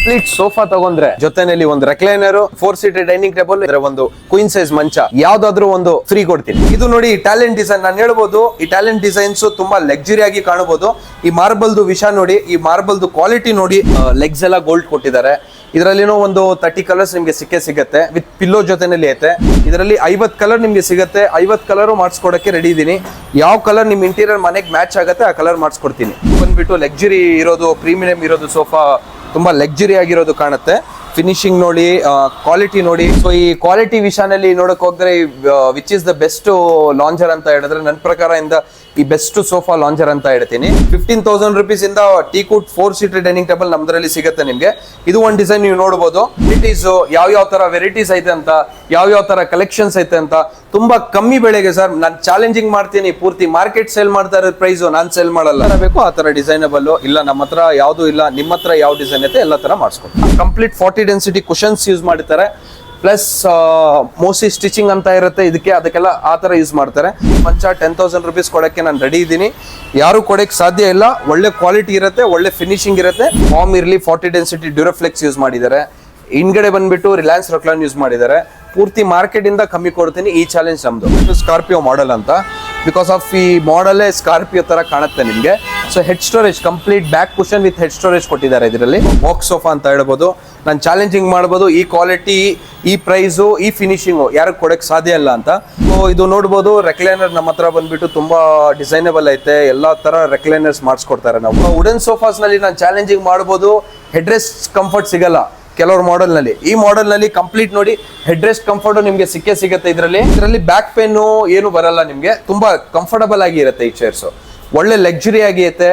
Complete sofa ತಗೊಂಡ್ರೆ ಜೊತೆನಲ್ಲಿ ಒಂದು ರೆಕ್ಲೈನರ್, 4 ಸೀಟರ್ ಡೈನಿಂಗ್ ಟೇಬಲ್, ಇದರ ಒಂದು ಕ್ವೀನ್ ಸೈಜ್ ಮಂಚ ಯಾವ್ದಾದ್ರು ಒಂದು ಫ್ರೀ ಕೊಡ್ತೀನಿ. ಇದು ನೋಡಿ ಇಟಾಲಿಯನ್ ಡಿಸೈನ್. ನಾನು ಹೇಳ್ಬೋದು ಇಟಾಲಿಯನ್ ಡಿಸೈನ್ಸ್ ತುಂಬಾ ಲಕ್ಸುರಿ ಆಗಿ ಕಾಣಬಹುದು. ಈ ಮಾರ್ಬಲ್ದು ವಿಷ ನೋಡಿ, ಈ ಮಾರ್ಬಲ್ದು ಕ್ವಾಲಿಟಿ ನೋಡಿ. ಲೆಗ್ಸ್ ಎಲ್ಲ ಗೋಲ್ಡ್ ಕೊಟ್ಟಿದ್ದಾರೆ. ಇದರಲ್ಲಿನೋ ಒಂದು 30 ಕಲರ್ಸ್ ನಿಮ್ಗೆ ಸಿಗುತ್ತೆ ವಿತ್ ಪಿಲ್ಲೋ ಜೊತೆನಲ್ಲಿ ಐತೆ. ಇದರಲ್ಲಿ 50 ಕಲರ್ ನಿಮ್ಗೆ ಸಿಗುತ್ತೆ. 50 ಕಲರ್ ಮಾಡಿಸ್ಕೊಡಕ್ಕೆ ರೆಡಿ ಇದೀನಿ. ಯಾವ ಕಲರ್ ನಿಮ್ ಇಂಟೀರಿಯರ್ ಮನೆಗೆ ಮ್ಯಾಚ್ ಆಗುತ್ತೆ ಆ ಕಲರ್ ಮಾಡಿಸ್ಕೊಡ್ತೀನಿ. ಬಂದ್ಬಿಟ್ಟು ಲಕ್ಸುರಿ ಇರೋದು, ಪ್ರೀಮಿಯಂ ಇರೋದು ಸೋಫಾ ತುಂಬಾ ಲಕ್ಸುರಿ ಆಗಿರೋದು ಕಾಣುತ್ತೆ. ಫಿನಿಶಿಂಗ್ ನೋಡಿ, ಕ್ವಾಲಿಟಿ ನೋಡಿ. ಸೊ ಈ ಕ್ವಾಲಿಟಿ ವಿಷಯನಲ್ಲಿ ನೋಡಕ್ ಹೋದ್ರೆ which is the best lounger ಅಂತ ಹೇಳಿದ್ರೆ ನನ್ನ ಪ್ರಕಾರ ಈ ಬೆಸ್ಟ್ ಸೋಫಾ ಲಾಂಜರ್ ಅಂತ ಹೇಳ್ತೀನಿ. 15,000 rupees ಇಂದ ಟೀಕೂಟ್ 4 ಸೀಟರ್ ಡೈನಿಂಗ್ ಟೇಬಲ್ ನಮ್ದ್ರಲ್ಲಿ ಸಿಗುತ್ತೆ ನಿಮ್ಗೆ. ಇದು ಒಂದು ಡಿಸೈನ್ ನೀವು ನೋಡಬಹುದು. ವೆರೈಟೀಸ್ ಯಾವ ತರ ವೆರೈಟೀಸ್ ಐತೆ ಅಂತ, ಯಾವ ತರ ಕಲೆಕ್ಷನ್ಸ್ ಐತೆ ಅಂತ ತುಂಬಾ ಕಮ್ಮಿ ಬೆಲೆಗೆ ಸರ್ ನಾನು ಚಾಲೆಂಜಿಂಗ್ ಮಾಡ್ತೀನಿ. ಪೂರ್ತಿ ಮಾರ್ಕೆಟ್ ಸೇಲ್ ಮಾಡ್ತಾ ಇರೋ ಪ್ರೈಸ್ ನಾನು ಸೇಲ್ ಮಾಡಲ್ಲ. ಬೇಕು ಆ ತರ ಡಿಸೈನಬಲ್ ಇಲ್ಲ, ನಮ್ಮ ಹತ್ರ ಯಾವ್ದು ಇಲ್ಲ, ನಿಮ್ಮ ಹತ್ರ ಯಾವ ಡಿಸೈನ್ ಐತೆ ಎಲ್ಲ ತರ ಮಾಡಿಸ್ಕೊಡ್ತೀನಿ. ಕಂಪ್ಲೀಟ್ 40 ಡೆನ್ಸಿಟಿ ಕುಶನ್ಸ್ ಯೂಸ್ ಮಾಡಿರ್ತಾರೆ. ಪ್ಲಸ್ ಮೋಸ್ಟ್ಲಿ ಸ್ಟಿಚಿಂಗ್ ಅಂತ ಇರುತ್ತೆ ಅದಕ್ಕೆಲ್ಲ ಆ ತರ ಯೂಸ್ ಮಾಡ್ತಾರೆ. ಮಂಚ 10,000 rupees ಕೊಡಕ್ಕೆ ನಾನು ರೆಡಿ ಇದ್ದೀನಿ. ಯಾರು ಕೊಡಕ್ಕೆ ಸಾಧ್ಯ ಇಲ್ಲ. ಒಳ್ಳೆ ಕ್ವಾಲಿಟಿ ಇರುತ್ತೆ, ಒಳ್ಳೆ ಫಿನಿಶಿಂಗ್ ಇರುತ್ತೆ. ಫಾರ್ಮ್ ಇರಲಿ, 40 ಡೆನ್ಸಿಟಿ ಡ್ಯೂರಾಫ್ಲೆಕ್ಸ್ ಯೂಸ್ ಮಾಡಿದ್ದಾರೆ. ಹಿಂದ್ಗಡೆ ಬಂದ್ಬಿಟ್ಟು ರಿಲಯನ್ಸ್ ರೊಕ್ಲಾನ್ ಯೂಸ್ ಮಾಡಿದ್ದಾರೆ. ಪೂರ್ತಿ ಮಾರ್ಕೆಟ್ ಇಂದ ಕಮ್ಮಿ ಕೊಡ್ತೀನಿ. ಈ ಚಾಲೆಂಜ್ ನಮ್ದು. ಸ್ಕಾರ್ಪಿಯೋ ಮಾಡೆಲ್ ಅಂತ, ಬಿಕಾಸ್ ಆಫ್ ಈ ಮಾಡೆಲ್ ಸ್ಕಾರ್ಪಿಯೋ ತರ ಕಾಣುತ್ತೆ ನಿಮ್ಗೆ. So head storage, complete back cushion with head storage ಕೊಟ್ಟಿದ್ದಾರೆ ಇದರಲ್ಲಿ. ಬಾಕ್ಸ್ ಸೋಫಾ ಅಂತ ಹೇಳ್ಬೋದು. ನಾನು ಚಾಲೆಂಜಿಂಗ್ ಮಾಡ್ಬೋದು. ಈ ಕ್ವಾಲಿಟಿ, ಈ ಪ್ರೈಸು, ಈ ಫಿನಿಶಿಂಗು ಯಾರು ಕೊಡಕ್ಕೆ ಸಾಧ್ಯ ಇಲ್ಲ ಅಂತ. ಸೊ ಇದು ನೋಡ್ಬೋದು. ರೆಕ್ಲೈನರ್ ನಮ್ಮ ಹತ್ರ ಬಂದ್ಬಿಟ್ಟು ತುಂಬಾ ಡಿಸೈನಬಲ್ ಐತೆ. ಎಲ್ಲಾ ತರ ರೆಕ್ಲೈನರ್ಸ್ ಮಾಡಿಸ್ಕೊಡ್ತಾರೆ ನಾವು. ವುಡನ್ ಸೋಫಾಸ್ ನಲ್ಲಿ ನಾನು ಚಾಲೆಂಜಿಂಗ್ ಮಾಡ್ಬೋದು. ಹೆಡ್ ರೆಸ್ಟ್ ಕಂಫರ್ಟ್ ಸಿಗಲ್ಲ ಕೆಲವರು ಮಾಡೆಲ್ ನಲ್ಲಿ. ಈ ಮಾಡೆಲ್ ನಲ್ಲಿ ಕಂಪ್ಲೀಟ್ ನೋಡಿ ಹೆಡ್ ರೆಸ್ಟ್ ಕಂಫರ್ಟ್ ನಿಮ್ಗೆ ಸಿಗುತ್ತೆ. ಇದರಲ್ಲಿ ಬ್ಯಾಕ್ ಪೇನ್ ಏನು ಬರಲ್ಲ ನಿಮ್ಗೆ. ತುಂಬಾ ಕಂಫರ್ಟಬಲ್ ಆಗಿ ಇರುತ್ತೆ ಈ ಚೇರ್ಸ್. ಒಳ್ಳೆ ಲಕ್ಸುರಿ ಆಗಿ ಐತೆ.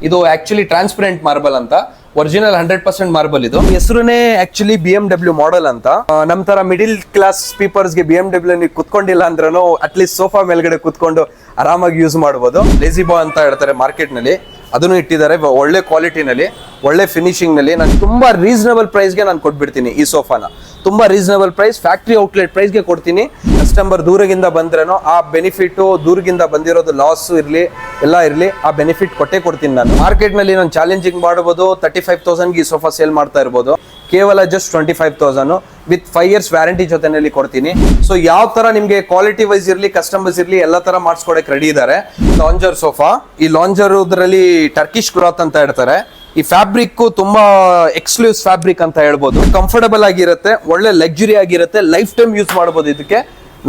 ಇದು ಆಕ್ಚುಲಿ ಟ್ರಾನ್ಸ್ಪರೆಂಟ್ ಮಾರ್ಬಲ್ ಅಂತ, ಒರಿಜಿನಲ್ 100% ಮಾರ್ಬಲ್. ಇದು ಹೆಸರುನೇ ಆಕ್ಚುಲಿ BMW ಮಾಡೆಲ್ ಅಂತ. ನಮ್ ತರ ಮಿಡಿಲ್ ಕ್ಲಾಸ್ ಪೀಪಲ್ಸ್ಗೆ BMW ನೀವು ಕುತ್ಕೊಂಡಿಲ್ಲ ಅಂದ್ರೂ ಅಟ್ಲೀಸ್ಟ್ ಸೋಫಾ ಮೇಲ್ಗಡೆ ಕುತ್ಕೊಂಡು ಆರಾಮಾಗಿ ಯೂಸ್ ಮಾಡಬಹುದು. ಲೇಸಿ ಬಾಯ್ ಅಂತ ಹೇಳ್ತಾರೆ ಮಾರ್ಕೆಟ್ ನಲ್ಲಿ, ಅದನ್ನು ಇಟ್ಟಿದ್ದಾರೆ. ಒಳ್ಳೆ ಕ್ವಾಲಿಟಿನಲ್ಲಿ, ಒಳ್ಳೆ ಫಿನಿಶಿಂಗ್ ನಲ್ಲಿ. ನಾನು ತುಂಬಾ ರೀಸನಬಲ್ ಪ್ರೈಸ್ಗೆ ನಾನು ಕೊಟ್ಬಿಡ್ತೀನಿ ಈ ಸೋಫಾನ. ತುಂಬಾ ರೀಸನಬಲ್ ಪ್ರೈಸ್, ಫ್ಯಾಕ್ಟ್ರಿ ಔಟ್ಲೆಟ್ ಪ್ರೈಸ್ಗೆ ಕೊಡ್ತೀನಿ. ಕಸ್ಟಮರ್ ದೂರದಿಂದ ಬಂದ್ರೇನೋ ಆ ಬೆನಿಫಿಟ್, ದೂರದಿಂದ ಬಂದಿರೋದು ಲಾಸ್ ಇರಲಿ ಎಲ್ಲ ಇರಲಿ, ಆ ಬೆನಿಫಿಟ್ ಕೊಟ್ಟೇ ಕೊಡ್ತೀನಿ ನಾನು. ಮಾರ್ಕೆಟ್ ನಲ್ಲಿ ನಾನು ಚಾಲೆಂಜಿಂಗ್ ಮಾಡಬಹುದು. 35,000 ಈ ಸೋಫಾ ಸೇಲ್ ಮಾಡ್ತಾ ಇರ್ಬೋದು. ಕೇವಲ ಜಸ್ಟ್ 25,000 ವಿತ್ 5 years ವ್ಯಾರಂಟಿ ಜೊತೆನಲ್ಲಿ ಕೊಡ್ತೀನಿ. ಸೊ ಯಾವ ತರ ನಿಮ್ಗೆ ಕ್ವಾಲಿಟಿ ವೈಸ್ ಇರ್ಲಿ, ಕಸ್ಟಮರ್ಸ್ ಇರ್ಲಿ, ಎಲ್ಲ ತರ ಮಾಡಿಸ್ಕೊಡಕ್ಕೆ ರೆಡಿ ಇದ್ದಾರೆ. ಲಾಂಜರ್ ಸೋಫಾ, ಈ ಲಾಂಜರ್ ಇದರಲ್ಲಿ ಟರ್ಕಿಶ್ ಕ್ಲಾತ್ ಅಂತ ಹೇಳ್ತಾರೆ. ಈ ಫ್ಯಾಬ್ರಿಕ್ ತುಂಬಾ ಎಕ್ಸ್ಕ್ಲೂಸಿವ್ ಫ್ಯಾಬ್ರಿಕ್ ಅಂತ ಹೇಳ್ಬೋದು. ಕಂಫರ್ಟಬಲ್ ಆಗಿರುತ್ತೆ, ಒಳ್ಳೆ ಲಕ್ಸುರಿ ಆಗಿರುತ್ತೆ. ಲೈಫ್ ಟೈಮ್ ಯೂಸ್ ಮಾಡಬಹುದು. ಇದಕ್ಕೆ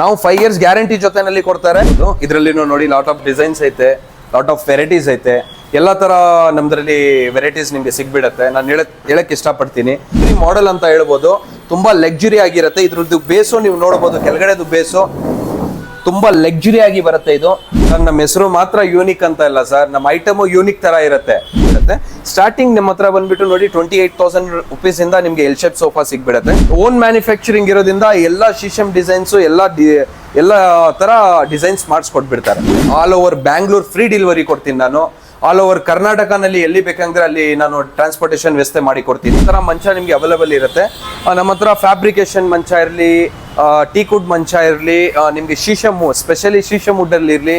ನಾವು 5 years ಗ್ಯಾರಂಟಿ ಜೊತೆನಲ್ಲಿ ಕೊಡ್ತಾರೆ. ಇದರಲ್ಲಿ ನೋಡಿ ಲಾಟ್ ಆಫ್ ಡಿಸೈನ್ಸ್ ಐತೆ, ಲಾಟ್ ಆಫ್ ವೆರೈಟೀಸ್ ಐತೆ. ಎಲ್ಲ ತರ ನಮ್ದ್ರಲ್ಲಿ ವೆರೈಟೀಸ್ ನಿಮ್ಗೆ ಸಿಗ್ಬಿಡತ್ತೆ. ನಾನು ಹೇಳಕ್ ಇಷ್ಟಪಡ್ತೀನಿ. ಈ ಮಾಡೆಲ್ ಅಂತ ಹೇಳ್ಬೋದು. ತುಂಬಾ ಲಕ್ಸುರಿ ಆಗಿರುತ್ತೆ. ಇದ್ರದ್ದು ಬೇಸು ನೀವು ನೋಡಬಹುದು, ಕೆಳಗಡೆದು ಬೇಸು ತುಂಬಾ ಲಕ್ಸುರಿ ಆಗಿ ಬರುತ್ತೆ. ಇದು ಸರ್ ನಮ್ಮ ಹೆಸರು ಮಾತ್ರ ಯೂನಿಕ್ ಅಂತ ಇಲ್ಲ ಸರ್, ನಮ್ಮ ಐಟಮು ಯೂನಿಕ್ ತರ ಇರುತ್ತೆ. ಸ್ಟಾರ್ಟಿಂಗ್ ನಮ್ಮ ಹತ್ರ ಬಂದ್ಬಿಟ್ಟು ನೋಡಿ 28,000 rupees ಇಂದ ನಿಮ್ಗೆ ಎಲ್ ಶೇಪ್ ಸೋಫಾ ಸಿಗ್ಬಿಡುತ್ತೆ. ಓನ್ ಮ್ಯಾನುಫ್ಯಾಕ್ಚರಿಂಗ್ ಇರೋದ್ರಿಂದ ಎಲ್ಲಾ ಶಿಶಮ್ ಡಿಸೈನ್ಸ್, ಎಲ್ಲ ತರ ಡಿಸೈನ್ಸ್ ಮಾಡಿಸ್ಕೊಟ್ಬಿಡ್ತಾರೆ. All over Bangalore free delivery ಕೊಡ್ತೀನಿ ನಾನು. ಆಲ್ ಓವರ್ ಕರ್ನಾಟಕನಲ್ಲಿ ಎಲ್ಲಿ ಬೇಕಂದ್ರೆ ಅಲ್ಲಿ ನಾನು ಟ್ರಾನ್ಸ್ಪೋರ್ಟೇಷನ್ ವ್ಯವಸ್ಥೆ ಮಾಡಿ ಕೊಡ್ತೀನಿ. ಈ ತರ ಮಂಚ ನಿಮ್ಗೆ ಅವೈಲೇಬಲ್ ಇರುತ್ತೆ. ನಮ್ಮ ಹತ್ರ ಫ್ಯಾಬ್ರಿಕೇಶನ್ ಮಂಚ ಇರಲಿ, ಟೀಕುಡ್ ಮಂಚ ಇರಲಿ, ನಿಮ್ಗೆ ಶೀಶಮ್, ಸ್ಪೆಷಲಿ ಶೀಶಮ್ ವುಡ್ ಅಲ್ಲಿ ಇರಲಿ,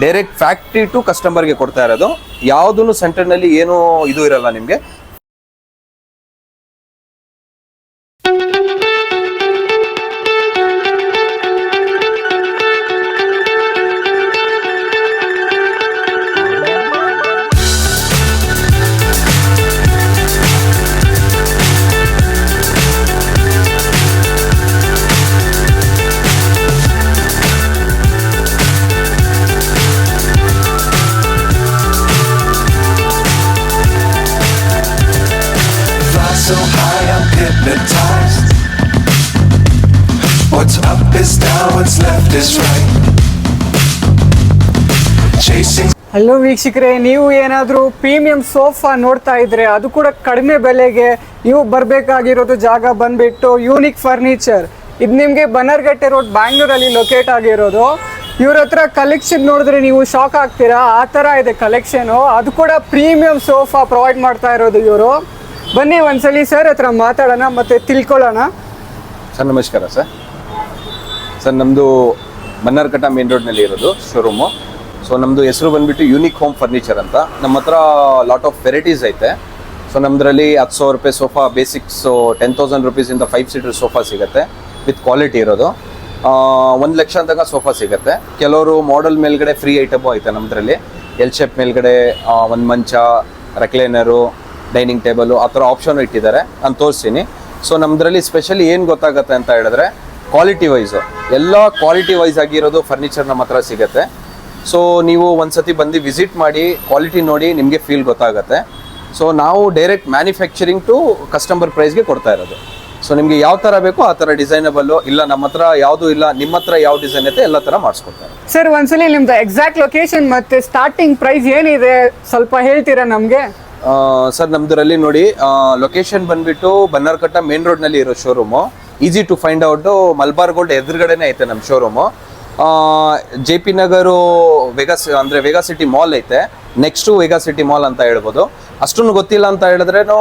ಡೈರೆಕ್ಟ್ ಫ್ಯಾಕ್ಟ್ರಿ ಟು ಕಸ್ಟಮರ್ಗೆ ಕೊಡ್ತಾ ಇರೋದು. ಯಾವುದನ್ನು ಸೆಂಟರ್ ನಲ್ಲಿ ಏನು ಇದು ಇರಲ್ಲ ನಿಮ್ಗೆ. So high I'm hypnotized. What's up is down, what's left is right. Chasing. Hello ವೀಕ್ಷಕರೇ, ನೀವು ಏನಾದರೂ ಪ್ರೀಮಿಯಂ ಸೋಫಾ ನೋಡ್ತಾ ಇದ್ರೆ, ಅದು ಕೂಡ ಕಡಿಮೆ ಬೆಲೆಗೆ, ನೀವು ಬರಬೇಕಾಗಿರೋದು ಜಾಗ ಬಂದ್ಬಿಟ್ಟು ಯೂನಿಕ್ ಫರ್ನಿಚರ್. ಇದು ನಿಮಗೆ ಬನ್ನರ್ಘಟ್ಟೆ ರೋಡ್ ಬ್ಯಾಂಗ್ಳೂರಲ್ಲಿ ಲೊಕೇಟ್ ಆಗಿರೋದು. ಇವ್ರ ಹತ್ರ ಕಲೆಕ್ಷನ್ ನೋಡಿದ್ರೆ ನೀವು ಶಾಕ್ ಆಗ್ತೀರಾ, ಆ ಥರ ಇದೆ ಕಲೆಕ್ಷನು. ಅದು ಕೂಡ ಪ್ರೀಮಿಯಂ ಸೋಫಾ ಪ್ರೊವೈಡ್ ಮಾಡ್ತಾ ಇರೋದು ಇವರು. ಬನ್ನಿ ಒಂದ್ಸಲಿ ಸರ್ ಹತ್ರ ಮಾತಾಡೋಣ ಮತ್ತೆ ತಿಳ್ಕೊಳ್ಳೋಣ. ಸರ್ ನಮಸ್ಕಾರ ಸರ್ ನಮ್ಮದು ಬನ್ನರ್ಘಟ್ಟ ಮೇನ್ ರೋಡ್ನಲ್ಲಿ ಇರೋದು ಶೋರೂಮು. ಸೊ ನಮ್ಮದು ಹೆಸರು ಬಂದ್ಬಿಟ್ಟು ಯೂನಿಕ್ ಹೋಮ್ ಫರ್ನಿಚರ್ ಅಂತ. ನಮ್ಮ ಹತ್ರ ಲಾಟ್ ಆಫ್ ವೆರೈಟೀಸ್ ಐತೆ. ಸೊ ನಮ್ದ್ರಲ್ಲಿ 10,000 ರೂಪಾಯಿ ಸೋಫಾ ಬೇಸಿಕ್ಸ್ 10,000 ರುಪೀಸಿಂದ 5 ಸೀಟರ್ ಸೋಫಾ ಸಿಗುತ್ತೆ ವಿತ್ ಕ್ವಾಲಿಟಿ ಇರೋದು. 1 ಲಕ್ಷ ತನಕ ಸೋಫಾ ಸಿಗುತ್ತೆ. ಕೆಲವರು ಮಾಡೆಲ್ ಮೇಲ್ಗಡೆ ಫ್ರೀ ಐಟಮು ಐತೆ ನಮ್ದ್ರಲ್ಲಿ. ಎಲ್ ಶೇಪ್ ಮೇಲ್ಗಡೆ ಒಂದು ಮಂಚ, ರೆಕ್ಲೈನರು, ಡೈನಿಂಗ್ ಟೇಬಲು ಆ ಥರ ಆಪ್ಷನ್ ಇಟ್ಟಿದ್ದಾರೆ, ನಾನು ತೋರಿಸ್ತೀನಿ. ಸೊ ನಮ್ದ್ರಲ್ಲಿ ಸ್ಪೆಷಲಿ ಏನು ಗೊತ್ತಾಗುತ್ತೆ ಅಂತ ಹೇಳಿದ್ರೆ ಕ್ವಾಲಿಟಿ ವೈಸು ಎಲ್ಲ ಕ್ವಾಲಿಟಿ ವೈಸ್ ಆಗಿರೋದು ಫರ್ನಿಚರ್ ನಮ್ಮ ಹತ್ರ ಸಿಗುತ್ತೆ. ಸೊ ನೀವು ಒಂದ್ಸತಿ ಬಂದು ವಿಸಿಟ್ ಮಾಡಿ ಕ್ವಾಲಿಟಿ ನೋಡಿ ನಿಮಗೆ ಫೀಲ್ ಗೊತ್ತಾಗುತ್ತೆ. ಸೊ ನಾವು ಡೈರೆಕ್ಟ್ ಮ್ಯಾನುಫ್ಯಾಕ್ಚರಿಂಗ್ ಟು ಕಸ್ಟಮರ್ ಪ್ರೈಸ್ಗೆ ಕೊಡ್ತಾ ಇರೋದು. ಸೊ ನಿಮಗೆ ಯಾವ ಥರ ಬೇಕೋ ಆ ಥರ ಡಿಸೈನಬಲ್ಲು ಇಲ್ಲ, ನಮ್ಮ ಹತ್ರ ಯಾವುದೂ ಇಲ್ಲ, ನಿಮ್ಮ ಹತ್ರ ಯಾವ ಡಿಸೈನ್ ಐತೆ ಎಲ್ಲ ಥರ ಮಾಡಿಸ್ಕೊಡ್ತಾರೆ. ಸರ್ ಒಂದ್ಸಲಿ ನಿಮ್ದು ಎಕ್ಸಾಕ್ಟ್ ಲೊಕೇಶನ್ ಮತ್ತೆ ಸ್ಟಾರ್ಟಿಂಗ್ ಪ್ರೈಸ್ ಏನಿದೆ ಸ್ವಲ್ಪ ಹೇಳ್ತೀರಾ ನಮಗೆ? ಸರ್ ನಮ್ದರಲ್ಲಿ ನೋಡಿ ಲೊಕೇಶನ್ ಬಂದ್ಬಿಟ್ಟು ಬನ್ನರ್ಘಟ್ಟ ಮೇನ್ ರೋಡ್ನಲ್ಲಿ ಇರೋ showroom. Easy to find out. Malabar gold ಎದುರುಗಡೆನೇ ಐತೆ ನಮ್ಮ showroom. JP Nagar Vega City Mall ಐತೆ, ನೆಕ್ಸ್ಟು ವೇಗಾ ಸಿಟಿ ಮಾಲ್ ಅಂತ ಹೇಳ್ಬೋದು. ಅಷ್ಟೊಂದು ಗೊತ್ತಿಲ್ಲ ಅಂತ ಹೇಳಿದ್ರೇನು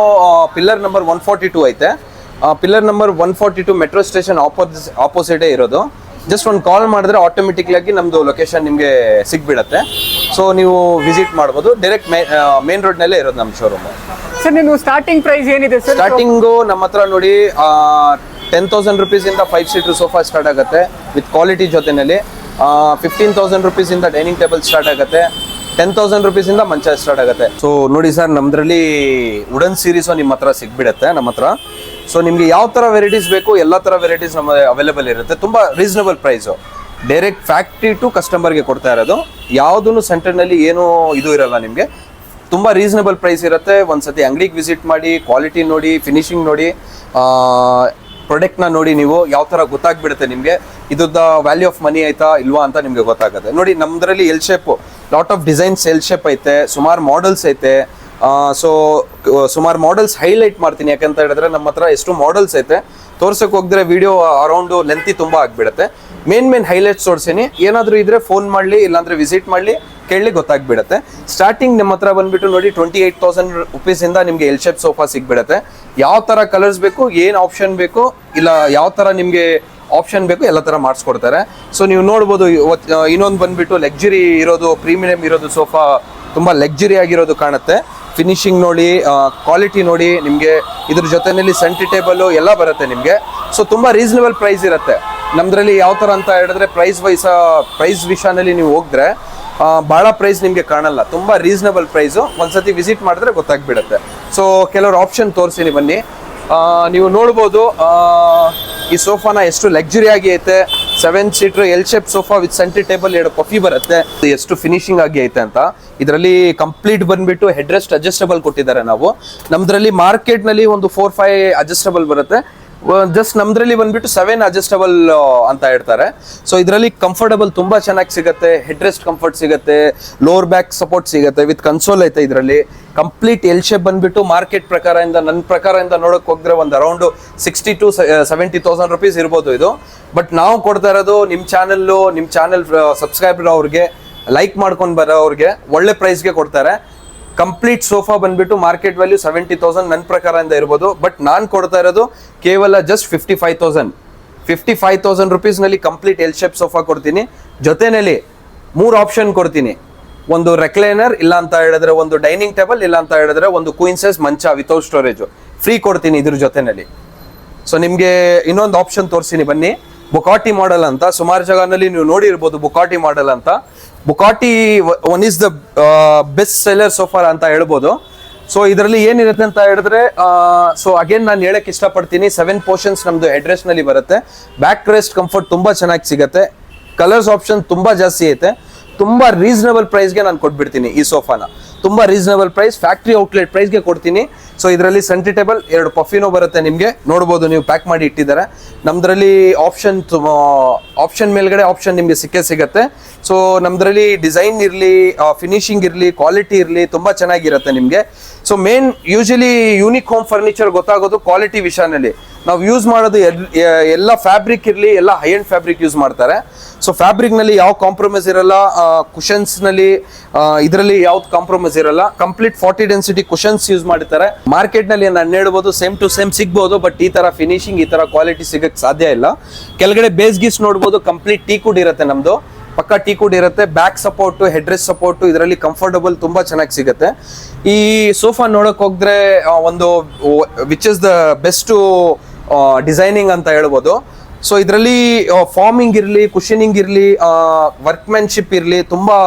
ಪಿಲ್ಲರ್ ನಂಬರ್ 142 ಐತೆ. ಪಿಲ್ಲರ್ ನಂಬರ್ 142 ಮೆಟ್ರೋ ಸ್ಟೇಷನ್ ಆಪೋಸಿಟೇ ಇರೋದು. ಜಸ್ಟ್ ಒಂದು ಕಾಲ್ ಮಾಡಿದ್ರೆ ಆಟೋಮೆಟಿಕ್ಲಾಗಿ ನಮ್ಮದು ಲೊಕೇಶನ್ ನಿಮಗೆ ಸಿಗ್ಬಿಡತ್ತೆ. ಸೊ ನೀವು ವಿಸಿಟ್ ಮಾಡ್ಬೋದು. ಡೈರೆಕ್ಟ್ ಮೇನ್ ರೋಡ್ನಲ್ಲೇ ಇರೋದು ನಮ್ಮ ಶೋರೂಮು. ಸರ್ ನೀವು ಸ್ಟಾರ್ಟಿಂಗ್ ಪ್ರೈಸ್ ಏನಿದೆ ಸರ್? ಸ್ಟಾರ್ಟಿಂಗು ನಮ್ಮ ಹತ್ರ ನೋಡಿ 10,000 ರುಪೀಸಿಂದ 5 ಸೀಟರ್ ಸೋಫಾ ಸ್ಟಾರ್ಟ್ ಆಗುತ್ತೆ ವಿತ್ ಕ್ವಾಲಿಟಿ ಜೊತೆಯಲ್ಲಿ. 15,000 ರುಪೀಸಿಂದ ಡೈನಿಂಗ್ ಟೇಬಲ್ ಸ್ಟಾರ್ಟ್ ಆಗುತ್ತೆ. 10,000 ರುಪೀಸಿಂದ ಮಂಚ ಸ್ಟಾರ್ಟ್ ಆಗುತ್ತೆ. ಸೊ ನೋಡಿ ಸರ್ ನಮ್ದ್ರಲ್ಲಿ ವುಡನ್ ಸೀರೀಸು ನಿಮ್ಮ ಹತ್ರ ಸಿಗ್ಬಿಡುತ್ತೆ ನಮ್ಮ ಹತ್ರ. ಸೊ ನಿಮಗೆ ಯಾವ ಥರ ವೆರೈಟೀಸ್ ಬೇಕು ಎಲ್ಲ ಥರ ವೆರೈಟೀಸ್ ನಮ್ಮ ಅವೈಲೇಬಲ್ ಇರುತ್ತೆ. ತುಂಬ reasonable price. Direct factory to ಕಸ್ಟಮರ್ಗೆ ಕೊಡ್ತಾ ಇರೋದು. ಯಾವುದೂ ಸೆಂಟರ್ನಲ್ಲಿ ಏನೂ ಇದು ಇರಲ್ಲ ನಿಮಗೆ. ತುಂಬ ರೀಸನಬಲ್ ಪ್ರೈಸ್ ಇರುತ್ತೆ. ಒಂದ್ಸತಿ ಅಂಗಡಿಗೆ ವಿಸಿಟ್ ಮಾಡಿ ಕ್ವಾಲಿಟಿ ನೋಡಿ, ಫಿನಿಶಿಂಗ್ ನೋಡಿ, ಪ್ರಾಡಕ್ಟ್ನ ನೋಡಿ, ನೀವು ಯಾವ ಥರ ಗೊತ್ತಾಗ್ಬಿಡುತ್ತೆ ನಿಮಗೆ ಇದ್ರದ್ದು ವ್ಯಾಲ್ಯೂ ಆಫ್ ಮನಿ ಆಯ್ತಾ ಇಲ್ವಾ ಅಂತ ನಿಮಗೆ ಗೊತ್ತಾಗುತ್ತೆ. ನೋಡಿ ನಮ್ದ್ರಲ್ಲಿ L shape lot of designs L shape ಐತೆ, ಸುಮಾರು ಮಾಡೆಲ್ಸ್ ಐತೆ. ಸೊ ಸುಮಾರು ಮಾಡೆಲ್ಸ್ ಹೈಲೈಟ್ ಮಾಡ್ತೀನಿ ಯಾಕಂತ ಹೇಳಿದ್ರೆ ನಮ್ಮ ಹತ್ರ ಎಷ್ಟು ಮಾಡೆಲ್ಸ್ ಐತೆ ತೋರ್ಸಕ್ಕೆ ಹೋಗಿದ್ರೆ ವಿಡಿಯೋ ಅರೌಂಡು ಲೆಂತಿ ತುಂಬ ಆಗಿಬಿಡುತ್ತೆ. ಮೇನ್ ಹೈಲೈಟ್ಸ್ ತೋರಿಸ್ತೀನಿ. ಏನಾದರೂ ಇದ್ರೆ ಫೋನ್ ಮಾಡಲಿ, ಇಲ್ಲಾಂದರೆ ವಿಸಿಟ್ ಮಾಡಲಿ, ಕೇಳಿ ಗೊತ್ತಾಗ್ಬಿಡುತ್ತೆ. ಸ್ಟಾರ್ಟಿಂಗ್ ನಮ್ಮ ಹತ್ರ ಬಂದ್ಬಿಟ್ಟು ನೋಡಿ 28,000 ರುಪೀಸಿಂದ ನಿಮಗೆ ಎಲ್ ಶೇಪ್ ಸೋಫಾ ಸಿಗ್ಬಿಡುತ್ತೆ. ಯಾವ ಥರ ಕಲರ್ಸ್ ಬೇಕು, ಏನು ಆಪ್ಷನ್ ಬೇಕು, ಇಲ್ಲ ಯಾವ ಥರ ನಿಮಗೆ ಆಪ್ಷನ್ ಬೇಕು ಎಲ್ಲ ಥರ ಮಾಡಿಸ್ಕೊಡ್ತಾರೆ. ಸೊ ನೀವು ನೋಡ್ಬೋದು. ಇನ್ನೊಂದು ಬಂದ್ಬಿಟ್ಟು ಲಕ್ಸುರಿ ಇರೋದು, ಪ್ರೀಮಿಯಂ ಇರೋದು ಸೋಫಾ ತುಂಬ ಲಕ್ಸುರಿ ಆಗಿರೋದು ಕಾಣುತ್ತೆ. ಫಿನಿಶಿಂಗ್ ನೋಡಿ, ಕ್ವಾಲಿಟಿ ನೋಡಿ, ನಿಮಗೆ ಇದ್ರ ಜೊತೆಯಲ್ಲಿ ಸೆಂಟ್ರಿ ಟೇಬಲು ಎಲ್ಲ ಬರುತ್ತೆ ನಿಮಗೆ. ಸೊ ತುಂಬ ರೀಸನಬಲ್ ಪ್ರೈಸ್ ಇರುತ್ತೆ ನಮ್ದ್ರಲ್ಲಿ. ಯಾವ ಥರ ಅಂತ ಹೇಳಿದ್ರೆ ಪ್ರೈಸ್ ವಿಷಯದಲ್ಲಿ ನೀವು ಹೋಗಿದ್ರೆ ಭಾಳ ಪ್ರೈಸ್ ನಿಮಗೆ ಕಾಣಲ್ಲ. ತುಂಬ ರೀಸನಬಲ್ ಪ್ರೈಸು. ಒಂದ್ಸತಿ ವಿಸಿಟ್ ಮಾಡಿದ್ರೆ ಗೊತ್ತಾಗ್ಬಿಡುತ್ತೆ. ಸೊ ಕೆಲವರು ಆಪ್ಷನ್ ತೋರಿಸ್ತೀನಿ ಬನ್ನಿ. ನೀವು ನೋಡ್ಬೋದು ಈ ಸೋಫಾನ ಎಷ್ಟು ಲಕ್ಸುರಿ ಆಗಿ ಐತೆ. 7 seater L shape sofa with sentry table, 2 ಪಫಿ ಬರುತ್ತೆ. ಎಷ್ಟು ಫಿನಿಶಿಂಗ್ ಆಗಿ ಐತೆ ಅಂತ. ಇದರಲ್ಲಿ ಕಂಪ್ಲೀಟ್ ಬಂದ್ಬಿಟ್ಟು ಹೆಡ್ ರೆಸ್ಟ್ ಅಡ್ಜಸ್ಟಬಲ್ ಕೊಟ್ಟಿದ್ದಾರೆ ನಾವು. ನಮ್ದ್ರಲ್ಲಿ ಮಾರ್ಕೆಟ್ನಲ್ಲಿ ಒಂದು 4-5 ಅಡ್ಜಸ್ಟಬಲ್ ಬರುತ್ತೆ. ಜಸ್ಟ್ ನಮ್ದ್ರಲ್ಲಿ ಬಂದ್ಬಿಟ್ಟು 7 ಅಡ್ಜಸ್ಟಬಲ್ ಅಂತ ಹೇಳ್ತಾರೆ. ಸೊ ಇದರಲ್ಲಿ ಕಂಫರ್ಟಬಲ್ ತುಂಬಾ ಚೆನ್ನಾಗಿ ಸಿಗುತ್ತೆ. ಹೆಡ್ ರೆಸ್ಟ್ ಕಂಫರ್ಟ್ ಸಿಗುತ್ತೆ, ಲೋವರ್ ಬ್ಯಾಕ್ ಸಪೋರ್ಟ್ ಸಿಗುತ್ತೆ, ವಿತ್ ಕನ್ಸೋಲ್ ಐತೆ ಇದರಲ್ಲಿ. ಕಂಪ್ಲೀಟ್ ಎಲ್ ಶೇಪ್ ಬಂದ್ಬಿಟ್ಟು ಮಾರ್ಕೆಟ್ ನನ್ನ ಪ್ರಕಾರದಿಂದ ನೋಡಕ್ ಹೋಗಿದ್ರೆ ಒಂದು ಅರೌಂಡ್ 60,000 to 70,000 ರುಪೀಸ್ ಇರ್ಬೋದು ಇದು. ಬಟ್ ನಾವು ಕೊಡ್ತಾ ಇರೋದು ನಿಮ್ಮ ಚಾನೆಲ್ ಸಬ್ಸ್ಕ್ರೈಬರ್ ಅವ್ರಿಗೆ, ಲೈಕ್ ಮಾಡ್ಕೊಂಡು ಬರೋವ್ರಿಗೆ ಒಳ್ಳೆ ಪ್ರೈಸ್ಗೆ ಕೊಡ್ತಾರೆ. ಕಂಪ್ಲೀಟ್ ಸೋಫಾ ಬಂದ್ಬಿಟ್ಟು ಮಾರ್ಕೆಟ್ ವ್ಯಾಲ್ಯೂ 70,000 ನನ್ನ ಪ್ರಕಾರದಿಂದ ಇರ್ಬೋದು. ಬಟ್ ನಾನು ಕೊಡ್ತಾ ಇರೋದು ಕೇವಲ ಜಸ್ಟ್ 55,000 ರುಪೀಸ್ನಲ್ಲಿ ಕಂಪ್ಲೀಟ್ ಎಲ್ ಶೇಪ್ ಸೋಫಾ ಕೊಡ್ತೀನಿ. ಜೊತೆಯಲ್ಲಿ 3 ಆಪ್ಷನ್ ಕೊಡ್ತೀನಿ. ಒಂದು ರೆಕ್ಲೈನರ್, ಇಲ್ಲ ಅಂತ ಹೇಳಿದ್ರೆ ಒಂದು ಡೈನಿಂಗ್ ಟೇಬಲ್, ಇಲ್ಲ ಅಂತ ಹೇಳಿದ್ರೆ ಒಂದು ಕ್ವೀನ್ ಸೈಜ್ ಮಂಚ ವಿತೌಟ್ ಸ್ಟೋರೇಜು ಫ್ರೀ ಕೊಡ್ತೀನಿ ಇದ್ರ ಜೊತೆನಲ್ಲಿ. ಸೊ ನಿಮಗೆ ಇನ್ನೊಂದು ಆಪ್ಷನ್ ತೋರಿಸ್ತೀನಿ ಬನ್ನಿ. ಬುಕಾಟಿ ಮಾಡೆಲ್ ಅಂತ ಸುಮಾರು ಜಾಗನಲ್ಲಿ ನೀವು ನೋಡಿರ್ಬೋದು. ಬುಕಾಟಿ ಮಾಡೆಲ್ ಅಂತ. Bugatti one is the best seller sofa ಅಂತ ಹೇಳ್ಬೋದು. ಸೊ ಇದರಲ್ಲಿ ಏನಿರುತ್ತೆ ಅಂತ ಹೇಳಿದ್ರೆ ಸೊ ಅಗೇನ್ ನಾನು ಹೇಳಕ್ ಇಷ್ಟಪಡ್ತೀನಿ, 7 ಪೋರ್ಷನ್ಸ್ ನಮ್ದು ಹೆಡ್ ರೆಸ್ಟ್ ನಲ್ಲಿ ಬರುತ್ತೆ. ಬ್ಯಾಕ್ ರೆಸ್ಟ್ ಕಂಫರ್ಟ್ ತುಂಬಾ ಚೆನ್ನಾಗಿ ಸಿಗುತ್ತೆ. ಕಲರ್ಸ್ ಆಪ್ಷನ್ ತುಂಬಾ ಜಾಸ್ತಿ ಐತೆ. ತುಂಬಾ ರೀಸನಬಲ್ ಪ್ರೈಸ್ಗೆ ನಾನು ಕೊಟ್ಬಿಡ್ತೀನಿ ಈ ಸೋಫಾನ. ತುಂಬಾ ರೀಸನಬಲ್ ಪ್ರೈಸ್, ಫ್ಯಾಕ್ಟ್ರಿ ಔಟ್ಲೆಟ್ ಪ್ರೈಸ್ಗೆ ಕೊಡ್ತೀನಿ. ಸೊ ಇದರಲ್ಲಿ ಸೆಂಟ್ರಿ ಟೇಬಲ್, 2 ಪಫಿನೋ ಬರುತ್ತೆ ನಿಮಗೆ. ನೋಡ್ಬೋದು, ನೀವು ಪ್ಯಾಕ್ ಮಾಡಿ ಇಟ್ಟಿದ್ದಾರೆ. ನಮ್ದ್ರಲ್ಲಿ ಆಪ್ಷನ್ ಮೇಲ್ಗಡೆ ಆಪ್ಷನ್ ನಿಮಗೆ ಸಿಗುತ್ತೆ. ಸೊ ನಮ್ದ್ರಲ್ಲಿ ಡಿಸೈನ್ ಇರಲಿ, ಫಿನಿಶಿಂಗ್ ಇರಲಿ, ಕ್ವಾಲಿಟಿ ಇರಲಿ ತುಂಬಾ ಚೆನ್ನಾಗಿರುತ್ತೆ ನಿಮಗೆ. So usually unique home furniture ಗೊತ್ತಾಗೋದು ಕ್ವಾಲಿಟಿ ವಿಷಯನಲ್ಲಿ. ನಾವು ಯೂಸ್ ಮಾಡೋದು ಎಲ್ಲ ಫ್ಯಾಬ್ರಿಕ್ ಇರಲಿ, ಎಲ್ಲ ಹೈ ಎಂಡ್ ಫ್ಯಾಬ್ರಿಕ್ ಯೂಸ್ ಮಾಡ್ತಾರೆ. ಸೊ ಫ್ಯಾಬ್ರಿಕ್ ನಲ್ಲಿ ಯಾವ ಕಾಂಪ್ರಮೈಸ್ ಇರಲ್ಲ. ಕುಷನ್ಸ್ ನಲ್ಲಿ ಇದರಲ್ಲಿ ಯಾವ್ದು ಕಾಂಪ್ರಮೈಸ್ ಇರಲ್ಲ. ಕಂಪ್ಲೀಟ್ 40 ಡೆನ್ಸಿಟಿ ಕುಷನ್ಸ್ ಯೂಸ್ ಮಾಡಿರ್ತಾರೆ. ಮಾರ್ಕೆಟ್ ನಲ್ಲಿ ನಾನು ಹೇಳ್ಬೋದು ಸೇಮ್ ಟು ಸೇಮ್ ಸಿಗ್ಬೋದು, ಬಟ್ ಈ ತರ ಫಿನಿಶಿಂಗ್, ಈ ತರ ಕ್ವಾಲಿಟಿ ಸಿಗಕ್ಕೆ ಸಾಧ್ಯ ಇಲ್ಲ. ಕೆಳಗಡೆ ಬೇಸ್ ಗೀಸ್ ನೋಡ್ಬೋದು, ಕಂಪ್ಲೀಟ್ ಟೀ ಕುಡ್ ಇರುತ್ತೆ ನಮ್ದು. ಪಕ್ಕ ಟೀಕುಡ್ ಇರುತ್ತೆ, back support, head rest support, ಇದರಲ್ಲಿ ಕಂಫರ್ಟಬಲ್ ತುಂಬಾ ಚೆನ್ನಾಗಿ ಸಿಗುತ್ತೆ. ಈ ಸೋಫಾ ನೋಡಕ್ ಹೋದ್ರೆ ಒಂದು which is the best designing ಅಂತ ಹೇಳ್ಬೋದು. ಸೊ ಇದರಲ್ಲಿ ಫಾರ್ಮಿಂಗ್ ಇರಲಿ, ಕುಷನಿಂಗ್ ಇರಲಿ, ವರ್ಕ್ಮ್ಯಾನ್ಶಿಪ್ ಇರಲಿ, ತುಂಬಾ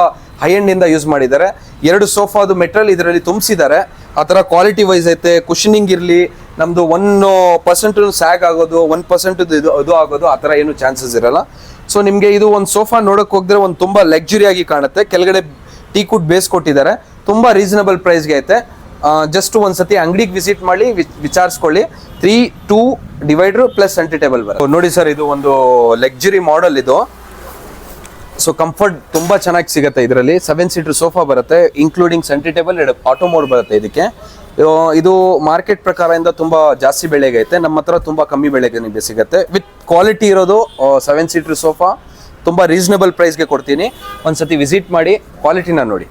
ಹೈ ಎಂಡ್ ಇಂದ ಯೂಸ್ ಮಾಡಿದ್ದಾರೆ. 2 ಸೋಫಾದು ಮೆಟೀರಿಯಲ್ ಇದರಲ್ಲಿ ತುಂಬಿಸಿದ್ದಾರೆ. ಆ ಥರ ಕ್ವಾಲಿಟಿ ವೈಸ್ ಐತೆ. ಕುಷನಿಂಗ್ ಇರಲಿ, ನಮ್ದು 1% ಸ್ಯಾಗ್ ಆಗೋದು, 1% ಇದು ಆಗೋದು ಆ ಥರ ಏನು ಚಾನ್ಸಸ್ ಇರಲ್ಲ. ಸೊ ನಿಮಗೆ ಇದು ಒಂದು ಸೋಫಾ ನೋಡಕ್ ಹೋದ್ರೆ ಒಂದು ತುಂಬಾ ಲಕ್ಸುರಿ ಆಗಿ ಕಾಣುತ್ತೆ. ಕೆಳಗಡೆ ಟೀಕುಡ್ ಬೇಸ್ ಕೊಟ್ಟಿದ್ದಾರೆ, ತುಂಬಾ ರೀಸನಬಲ್ ಪ್ರೈಸ್ಗೆ ಐತೆ. ಜಸ್ಟ್ ಒಂದ್ಸತಿ ಅಂಗಡಿಗೆ ವಿಸಿಟ್ ಮಾಡಿ ವಿಚಾರಿಸ್ಕೊಳ್ಳಿ. 3-2 ಡಿವೈಡರ್ ಪ್ಲಸ್ ಸೆಂಟರ್ ಟೇಬಲ್ ಬರುತ್ತೆ. ನೋಡಿ ಸರ್, ಇದು ಒಂದು ಲಕ್ಸುರಿ ಮಾಡೆಲ್ ಇದು. ಸೊ ಕಂಫರ್ಟ್ ತುಂಬಾ ಚೆನ್ನಾಗಿ ಸಿಗುತ್ತೆ. ಇದರಲ್ಲಿ 7 ಸೀಟರ್ ಸೋಫಾ ಬರುತ್ತೆ, including centre table, auto mode ಬರುತ್ತೆ ಇದಕ್ಕೆ. ಇದು ಮಾರ್ಕೆಟ್ ಪ್ರಕಾರದಿಂದ ತುಂಬಾ ಜಾಸ್ತಿ ಬೆಲೆಗೆ ಐತೆ. ನಮ್ಮ ಹತ್ರ ತುಂಬಾ ಕಮ್ಮಿ ಬೆಲೆಗೆ ನಿಮಗೆ ಸಿಗುತ್ತೆ. ವಿತ್ ಕ್ವಾಲಿಟಿ ಇರೋದು 7 ಸೀಟರ್ ಸೋಫಾ ತುಂಬಾ ರೀಸನಬಲ್ ಪ್ರೈಸ್ಗೆ ಕೊಡ್ತೀನಿ. ಒಂದ್ಸತಿ ವಿಸಿಟ್ ಮಾಡಿ, ಕ್ವಾಲಿಟಿನ ನೋಡಿ.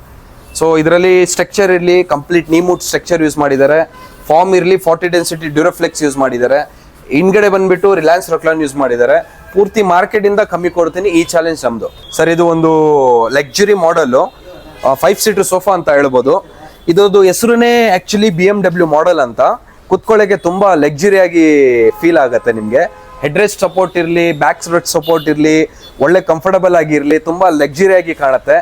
ಸೊ ಇದರಲ್ಲಿ ಸ್ಟ್ರಕ್ಚರ್ ಇರಲಿ, ಕಂಪ್ಲೀಟ್ ನೀಮೂಟ್ ಸ್ಟ್ರಕ್ಚರ್ ಯೂಸ್ ಮಾಡಿದ್ದಾರೆ. ಫಾರ್ಮ್ ಇರಲಿ, 40 ಡೆನ್ಸಿಟಿ ಡ್ಯೂರಫ್ಲೆಕ್ಸ್ ಯೂಸ್ ಮಾಡಿದ್ದಾರೆ. ಹಿಂದ್ಗಡೆ ಬಂದ್ಬಿಟ್ಟು ರಿಲಯನ್ಸ್ ರೊಕ್ಲಾನ್ ಯೂಸ್ ಮಾಡಿದ್ದಾರೆ. ಪೂರ್ತಿ ಮಾರ್ಕೆಟ್ ಇಂದ ಕಮ್ಮಿ ಕೊಡ್ತೀನಿ. ಈ ಚಾಲೆಂಜ್ ನಮ್ದು. ಸರ್, ಇದು ಒಂದು ಲಕ್ಸುರಿ ಮಾಡೆಲ್ 5 ಸೀಟರ್ ಸೋಫಾ ಅಂತ ಹೇಳ್ಬೋದು. ಇದೊಂದು ಹೆಸರುನೇ ಆಕ್ಚುಲಿ BMW ಮಾಡೆಲ್ ಅಂತ. ಕುತ್ಕೊಳ್ಳೋಕೆ ತುಂಬಾ ಲಕ್ಸುರಿ ಆಗಿ ಫೀಲ್ ಆಗುತ್ತೆ ನಿಮಗೆ. ಹೆಡ್ ರೆಸ್ಟ್ ಸಪೋರ್ಟ್ ಇರಲಿ, ಬ್ಯಾಕ್ ರೆಸ್ಟ್ ಸಪೋರ್ಟ್ ಇರಲಿ, ಒಳ್ಳೆ ಕಂಫರ್ಟಬಲ್ ಆಗಿರಲಿ, ತುಂಬಾ ಲಕ್ಸುರಿ ಆಗಿ ಕಾಣುತ್ತೆ.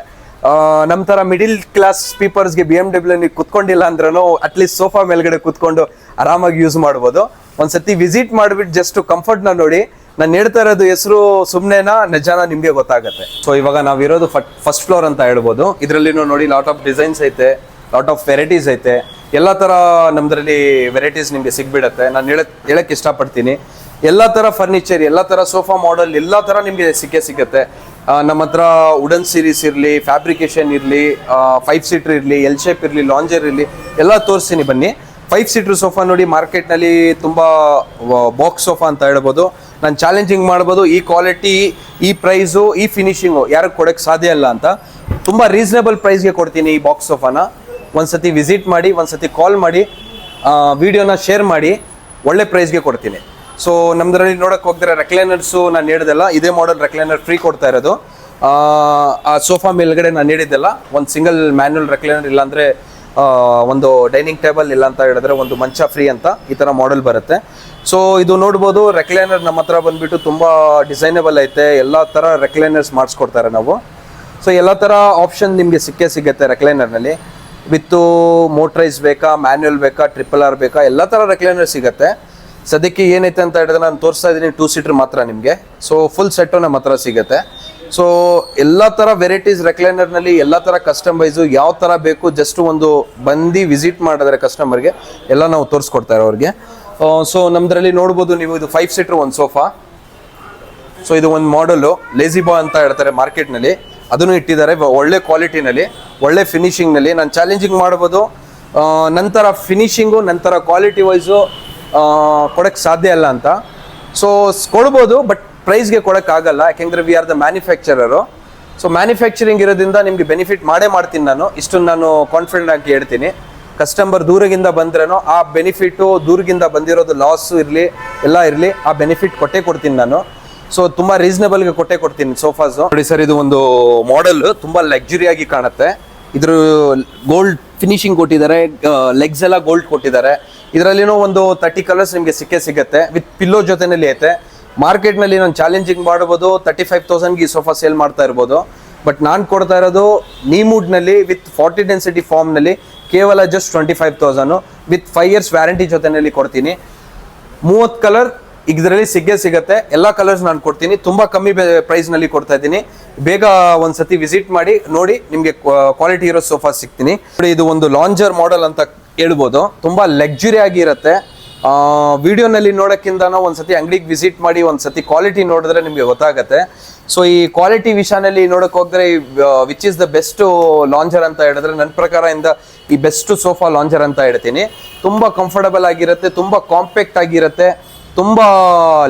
ನಮ್ಮ ತರ ಮಿಡಿಲ್ ಕ್ಲಾಸ್ ಪೀಪಲ್ಸ್ಗೆ BMW ನೀವು ಕುತ್ಕೊಂಡಿಲ್ಲ ಅಂದ್ರೂ ಅಟ್ಲೀಸ್ಟ್ ಸೋಫಾ ಮೇಲ್ಗಡೆ ಕುತ್ಕೊಂಡು ಆರಾಮಾಗಿ ಯೂಸ್ ಮಾಡ್ಬೋದು. ಒಂದ್ಸತಿ ವಿಸಿಟ್ ಮಾಡಿಬಿಟ್ಟು ಜಸ್ಟ್ ಕಂಫರ್ಟ್ನ ನೋಡಿ. ನಾನು ಹೇಳ್ತಾ ಇರೋದು ಹೆಸರು ಸುಮ್ಮನೆನಾ ನಿಜಾನ ನಿಮಗೆ ಗೊತ್ತಾಗುತ್ತೆ. ಸೊ ಇವಾಗ ನಾವಿರೋದು ಫಸ್ಟ್ ಫ್ಲೋರ್ ಅಂತ ಹೇಳ್ಬೋದು. ಇದರಲ್ಲಿ ನೋಡಿ ಲಾಟ್ ಆಫ್ ಡಿಸೈನ್ಸ್ ಐತೆ, ಲಾಟ್ ಆಫ್ ವೆರೈಟೀಸ್ ಐತೆ. ಎಲ್ಲ ಥರ ನಮ್ದ್ರಲ್ಲಿ ವೆರೈಟೀಸ್ ನಿಮಗೆ ಸಿಗ್ಬಿಡತ್ತೆ. ನಾನು ಹೇಳಕ್ಕೆ ಇಷ್ಟಪಡ್ತೀನಿ. ಎಲ್ಲ ಥರ ಫರ್ನಿಚರ್, ಎಲ್ಲ ಥರ ಸೋಫಾ ಮಾಡೆಲ್, ಎಲ್ಲ ಥರ ನಿಮಗೆ ಸಿಗುತ್ತೆ. ನಮ್ಮ ಹತ್ರ ವುಡನ್ ಸೀರೀಸ್ ಇರಲಿ, ಫ್ಯಾಬ್ರಿಕೇಶನ್ ಇರಲಿ, 5 ಸೀಟರ್ ಇರಲಿ, ಎಲ್ ಶೇಪ್ ಇರಲಿ, ಲಾಂಜರ್ ಇರಲಿ, ಎಲ್ಲ ತೋರಿಸ್ತೀನಿ ಬನ್ನಿ. 5 ಸೀಟರ್ ಸೋಫಾ ನೋಡಿ, ಮಾರ್ಕೆಟ್ನಲ್ಲಿ ತುಂಬ ಬಾಕ್ಸ್ ಸೋಫಾ ಅಂತ ಹೇಳ್ಬೋದು. ನಾನು ಚಾಲೆಂಜಿಂಗ್ ಮಾಡ್ಬೋದು. ಈ ಕ್ವಾಲಿಟಿ, ಈ ಪ್ರೈಸು, ಈ ಫಿನಿಶಿಂಗು ಯಾರಿಗೆ ಕೊಡೋಕ್ಕೆ ಸಾಧ್ಯ ಇಲ್ಲ ಅಂತ. ತುಂಬ ರೀಸನಬಲ್ ಪ್ರೈಸ್ಗೆ ಕೊಡ್ತೀನಿ ಈ ಬಾಕ್ಸ್ ಸೋಫಾನ. ಒಂದ್ಸತಿ ವಿಸಿಟ್ ಮಾಡಿ, ಒಂದ್ಸತಿ ಕಾಲ್ ಮಾಡಿ, ವಿಡಿಯೋನ ಶೇರ್ ಮಾಡಿ, ಒಳ್ಳೆ ಪ್ರೈಸ್ಗೆ ಕೊಡ್ತೀನಿ. ಸೊ ನಮ್ದ್ರಲ್ಲಿ ನೋಡಕ್ ಹೋಗಿದ್ರೆ ರೆಕ್ಲೈನರ್ಸು ನಾನು ಹೇಳಿದೆಲ್ಲ ಇದೇ ಮಾಡೆಲ್ ರೆಕ್ಲೈನರ್ ಫ್ರೀ ಕೊಡ್ತಾ ಇರೋದು. ಆ ಸೋಫಾ ಮೇಲ್ಗಡೆ ನಾನು ಹೇಳಿದ್ದೆಲ್ಲ ಒಂದು ಸಿಂಗಲ್ ಮ್ಯಾನ್ಯುವಲ್ ರೆಕ್ಲೈನರ್, ಇಲ್ಲಾಂದ್ರೆ ಒಂದು ಡೈನಿಂಗ್ ಟೇಬಲ್, ಇಲ್ಲ ಅಂತ ಹೇಳಿದ್ರೆ ಒಂದು ಮಂಚ ಫ್ರೀ ಅಂತ ಈ ಥರ ಮಾಡೆಲ್ ಬರುತ್ತೆ. ಸೊ ಇದು ನೋಡ್ಬೋದು. ರೆಕ್ಲೈನರ್ ನಮ್ಮ ಹತ್ರ ಬಂದ್ಬಿಟ್ಟು ತುಂಬ ಡಿಸೈನಬಲ್ ಐತೆ. ಎಲ್ಲ ಥರ ರೆಕ್ಲೈನರ್ಸ್ ಮಾಡಿಸ್ಕೊಡ್ತಾರೆ ನಾವು. ಸೊ ಎಲ್ಲ ಥರ ಆಪ್ಷನ್ ನಿಮಗೆ ಸಿಗುತ್ತೆ ರೆಕ್ಲೈನರ್ನಲ್ಲಿ. ವಿತ್ತು ಮೋಟ್ರೈಸ್ ಬೇಕಾ, ಮ್ಯಾನ್ಯುವಲ್ ಬೇಕಾ, RRR ಬೇಕಾ, ಎಲ್ಲ ಥರ ರೆಕ್ಲೈನರ್ ಸಿಗುತ್ತೆ. ಸದ್ಯಕ್ಕೆ ಏನೈತೆ ಅಂತ ಹೇಳಿದ್ರೆ ನಾನು ತೋರಿಸ್ತಾ ಇದ್ದೀನಿ 2 ಸೀಟರ್ ಮಾತ್ರ ನಿಮಗೆ. ಸೊ ಫುಲ್ ಸೆಟ್ಟು ನಮ್ಮ ಹತ್ರ ಸಿಗುತ್ತೆ. ಸೊ ಎಲ್ಲ ಥರ ವೆರೈಟೀಸ್ ರೆಕ್ಲೈನರ್ನಲ್ಲಿ, ಎಲ್ಲ ಥರ ಕಸ್ಟಮೈಸು ಯಾವ ಥರ ಬೇಕು, ಜಸ್ಟ್ ಒಂದು ಬಂದು ವಿಸಿಟ್ ಮಾಡಿದ್ರೆ ಕಸ್ಟಮರ್ಗೆ ಎಲ್ಲ ನಾವು ತೋರಿಸ್ಕೊಡ್ತಾರೆ ಅವ್ರಿಗೆ. ಸೊ ನಮ್ದ್ರಲ್ಲಿ ನೋಡ್ಬೋದು ನೀವು, ಇದು 5 ಸೀಟರ್ ಒಂದು ಸೋಫಾ. ಸೊ ಇದು ಒಂದು ಮಾಡೆಲು ಲೇಜಿ ಬಾಯ್ ಅಂತ ಹೇಳ್ತಾರೆ ಮಾರ್ಕೆಟ್ನಲ್ಲಿ, ಅದನ್ನು ಇಟ್ಟಿದ್ದಾರೆ ಒಳ್ಳೆ ಕ್ವಾಲಿಟಿನಲ್ಲಿ, ಒಳ್ಳೆ ಫಿನಿಶಿಂಗ್ನಲ್ಲಿ. ನಾನು ಚಾಲೆಂಜಿಂಗ್ ಮಾಡ್ಬೋದು. ನಂತರ ಫಿನಿಶಿಂಗು, ನಂತರ ಕ್ವಾಲಿಟಿ ವೈಸು ಕೊಡೋಕ್ಕೆ ಸಾಧ್ಯ ಇಲ್ಲ ಅಂತ. ಸೊ ಕೊಡ್ಬೋದು, ಬಟ್ ಪ್ರೈಸ್ಗೆ ಕೊಡೋಕ್ಕಾಗಲ್ಲ. ಯಾಕೆಂದರೆ V are the manufacturer. So manufacturing ಇರೋದ್ರಿಂದ ನಿಮಗೆ ಬೆನಿಫಿಟ್ ಮಾಡ್ತೀನಿ ನಾನು. ಇಷ್ಟನ್ನು ನಾನು ಕಾನ್ಫಿಡೆಂಟ್ ಆಗಿ ಹೇಳ್ತೀನಿ. ಕಸ್ಟಮರ್ ದೂರದಿಂದ ಬಂದ್ರೇನೋ ಆ ಬೆನಿಫಿಟ್ಟು, ದೂರದಿಂದ ಬಂದಿರೋದು ಲಾಸು ಇರಲಿ, ಎಲ್ಲ ಇರಲಿ, ಆ ಬೆನಿಫಿಟ್ ಕೊಡ್ತೀನಿ ನಾನು. ಸೊ ತುಂಬ ರೀಸನಬಲ್ಗೆ ಕೊಡ್ತೀನಿ ಸೋಫಾಸು. ನೋಡಿ ಸರ್, ಇದು ಒಂದು ಮಾಡೆಲ್ ತುಂಬ ಲಕ್ಸುರಿಯಾಗಿ ಕಾಣುತ್ತೆ. ಇದ್ರ ಗೋಲ್ಡ್ ಫಿನಿಶಿಂಗ್ ಕೊಟ್ಟಿದ್ದಾರೆ, ಲೆಗ್ಸ್ ಎಲ್ಲ ಗೋಲ್ಡ್ ಕೊಟ್ಟಿದ್ದಾರೆ. ಇದರಲ್ಲಿನೂ ಒಂದು 30 ಕಲರ್ಸ್ ನಿಮಗೆ ಸಿಗುತ್ತೆ. ವಿತ್ ಪಿಲ್ಲೋ ಜೊತೆನಲ್ಲಿ ಐತೆ. ಮಾರ್ಕೆಟ್ನಲ್ಲಿ ನಾನು ಚಾಲೆಂಜಿಂಗ್ ಮಾಡ್ಬೋದು, 35,000ಗೆ ಈ ಸೋಫಾ ಸೇಲ್ ಮಾಡ್ತಾ ಇರ್ಬೋದು. ಬಟ್ ನಾನು ಕೊಡ್ತಾ ಇರೋದು ನೀಮೂಡ್ನಲ್ಲಿ ವಿತ್ 40 ಡೆನ್ಸಿಟಿ ಫಾರ್ಮ್ನಲ್ಲಿ ಕೇವಲ ಜಸ್ಟ್ 25,000 ವಿತ್ 5 years ವ್ಯಾರಂಟಿ ಜೊತೆನಲ್ಲಿ ಕೊಡ್ತೀನಿ. 30 ಕಲರ್ ಇದರಲ್ಲಿ ಸಿಗುತ್ತೆ. ಎಲ್ಲ ಕಲರ್ಸ್ ನಾನು ಕೊಡ್ತೀನಿ. ತುಂಬ ಕಮ್ಮಿ ಪ್ರೈಸ್ನಲ್ಲಿ ಕೊಡ್ತಾ ಇದ್ದೀನಿ. ಬೇಗ ಒಂದ್ಸತಿ ವಿಸಿಟ್ ಮಾಡಿ ನೋಡಿ, ನಿಮಗೆ ಕ್ವಾಲಿಟಿ ಇರೋ ಸೋಫಾ ಸಿಗ್ತೀನಿ. ನೋಡಿ, ಇದು ಒಂದು ಲಾಂಜರ್ ಮಾಡೆಲ್ ಅಂತ ಹೇಳ್ಬೋದು. ತುಂಬ ಲಕ್ಸುರಿ ಆಗಿರುತ್ತೆ. ವಿಡಿಯೋನಲ್ಲಿ ನೋಡೋಕ್ಕಿಂತ ಒಂದ್ಸತಿ ಅಂಗಡಿಗೆ ವಿಸಿಟ್ ಮಾಡಿ, ಒಂದ್ಸತಿ ಕ್ವಾಲಿಟಿ ನೋಡಿದ್ರೆ ನಿಮಗೆ ಗೊತ್ತಾಗುತ್ತೆ. ಸೊ ಈ ಕ್ವಾಲಿಟಿ ವಿಷಯದಲ್ಲಿ ನೋಡಕ್ ಹೋದ್ರೆ which is the best lounger ಅಂತ ಹೇಳಿದ್ರೆ ನನ್ನ ಪ್ರಕಾರ ಈ ಬೆಸ್ಟ್ ಸೋಫಾ ಲಾಂಜರ್ ಅಂತ ಹೇಳ್ತೀನಿ. ತುಂಬ ಕಂಫರ್ಟಬಲ್ ಆಗಿರುತ್ತೆ, ತುಂಬ ಕಾಂಪ್ಯಾಕ್ಟ್ ಆಗಿರುತ್ತೆ, ತುಂಬ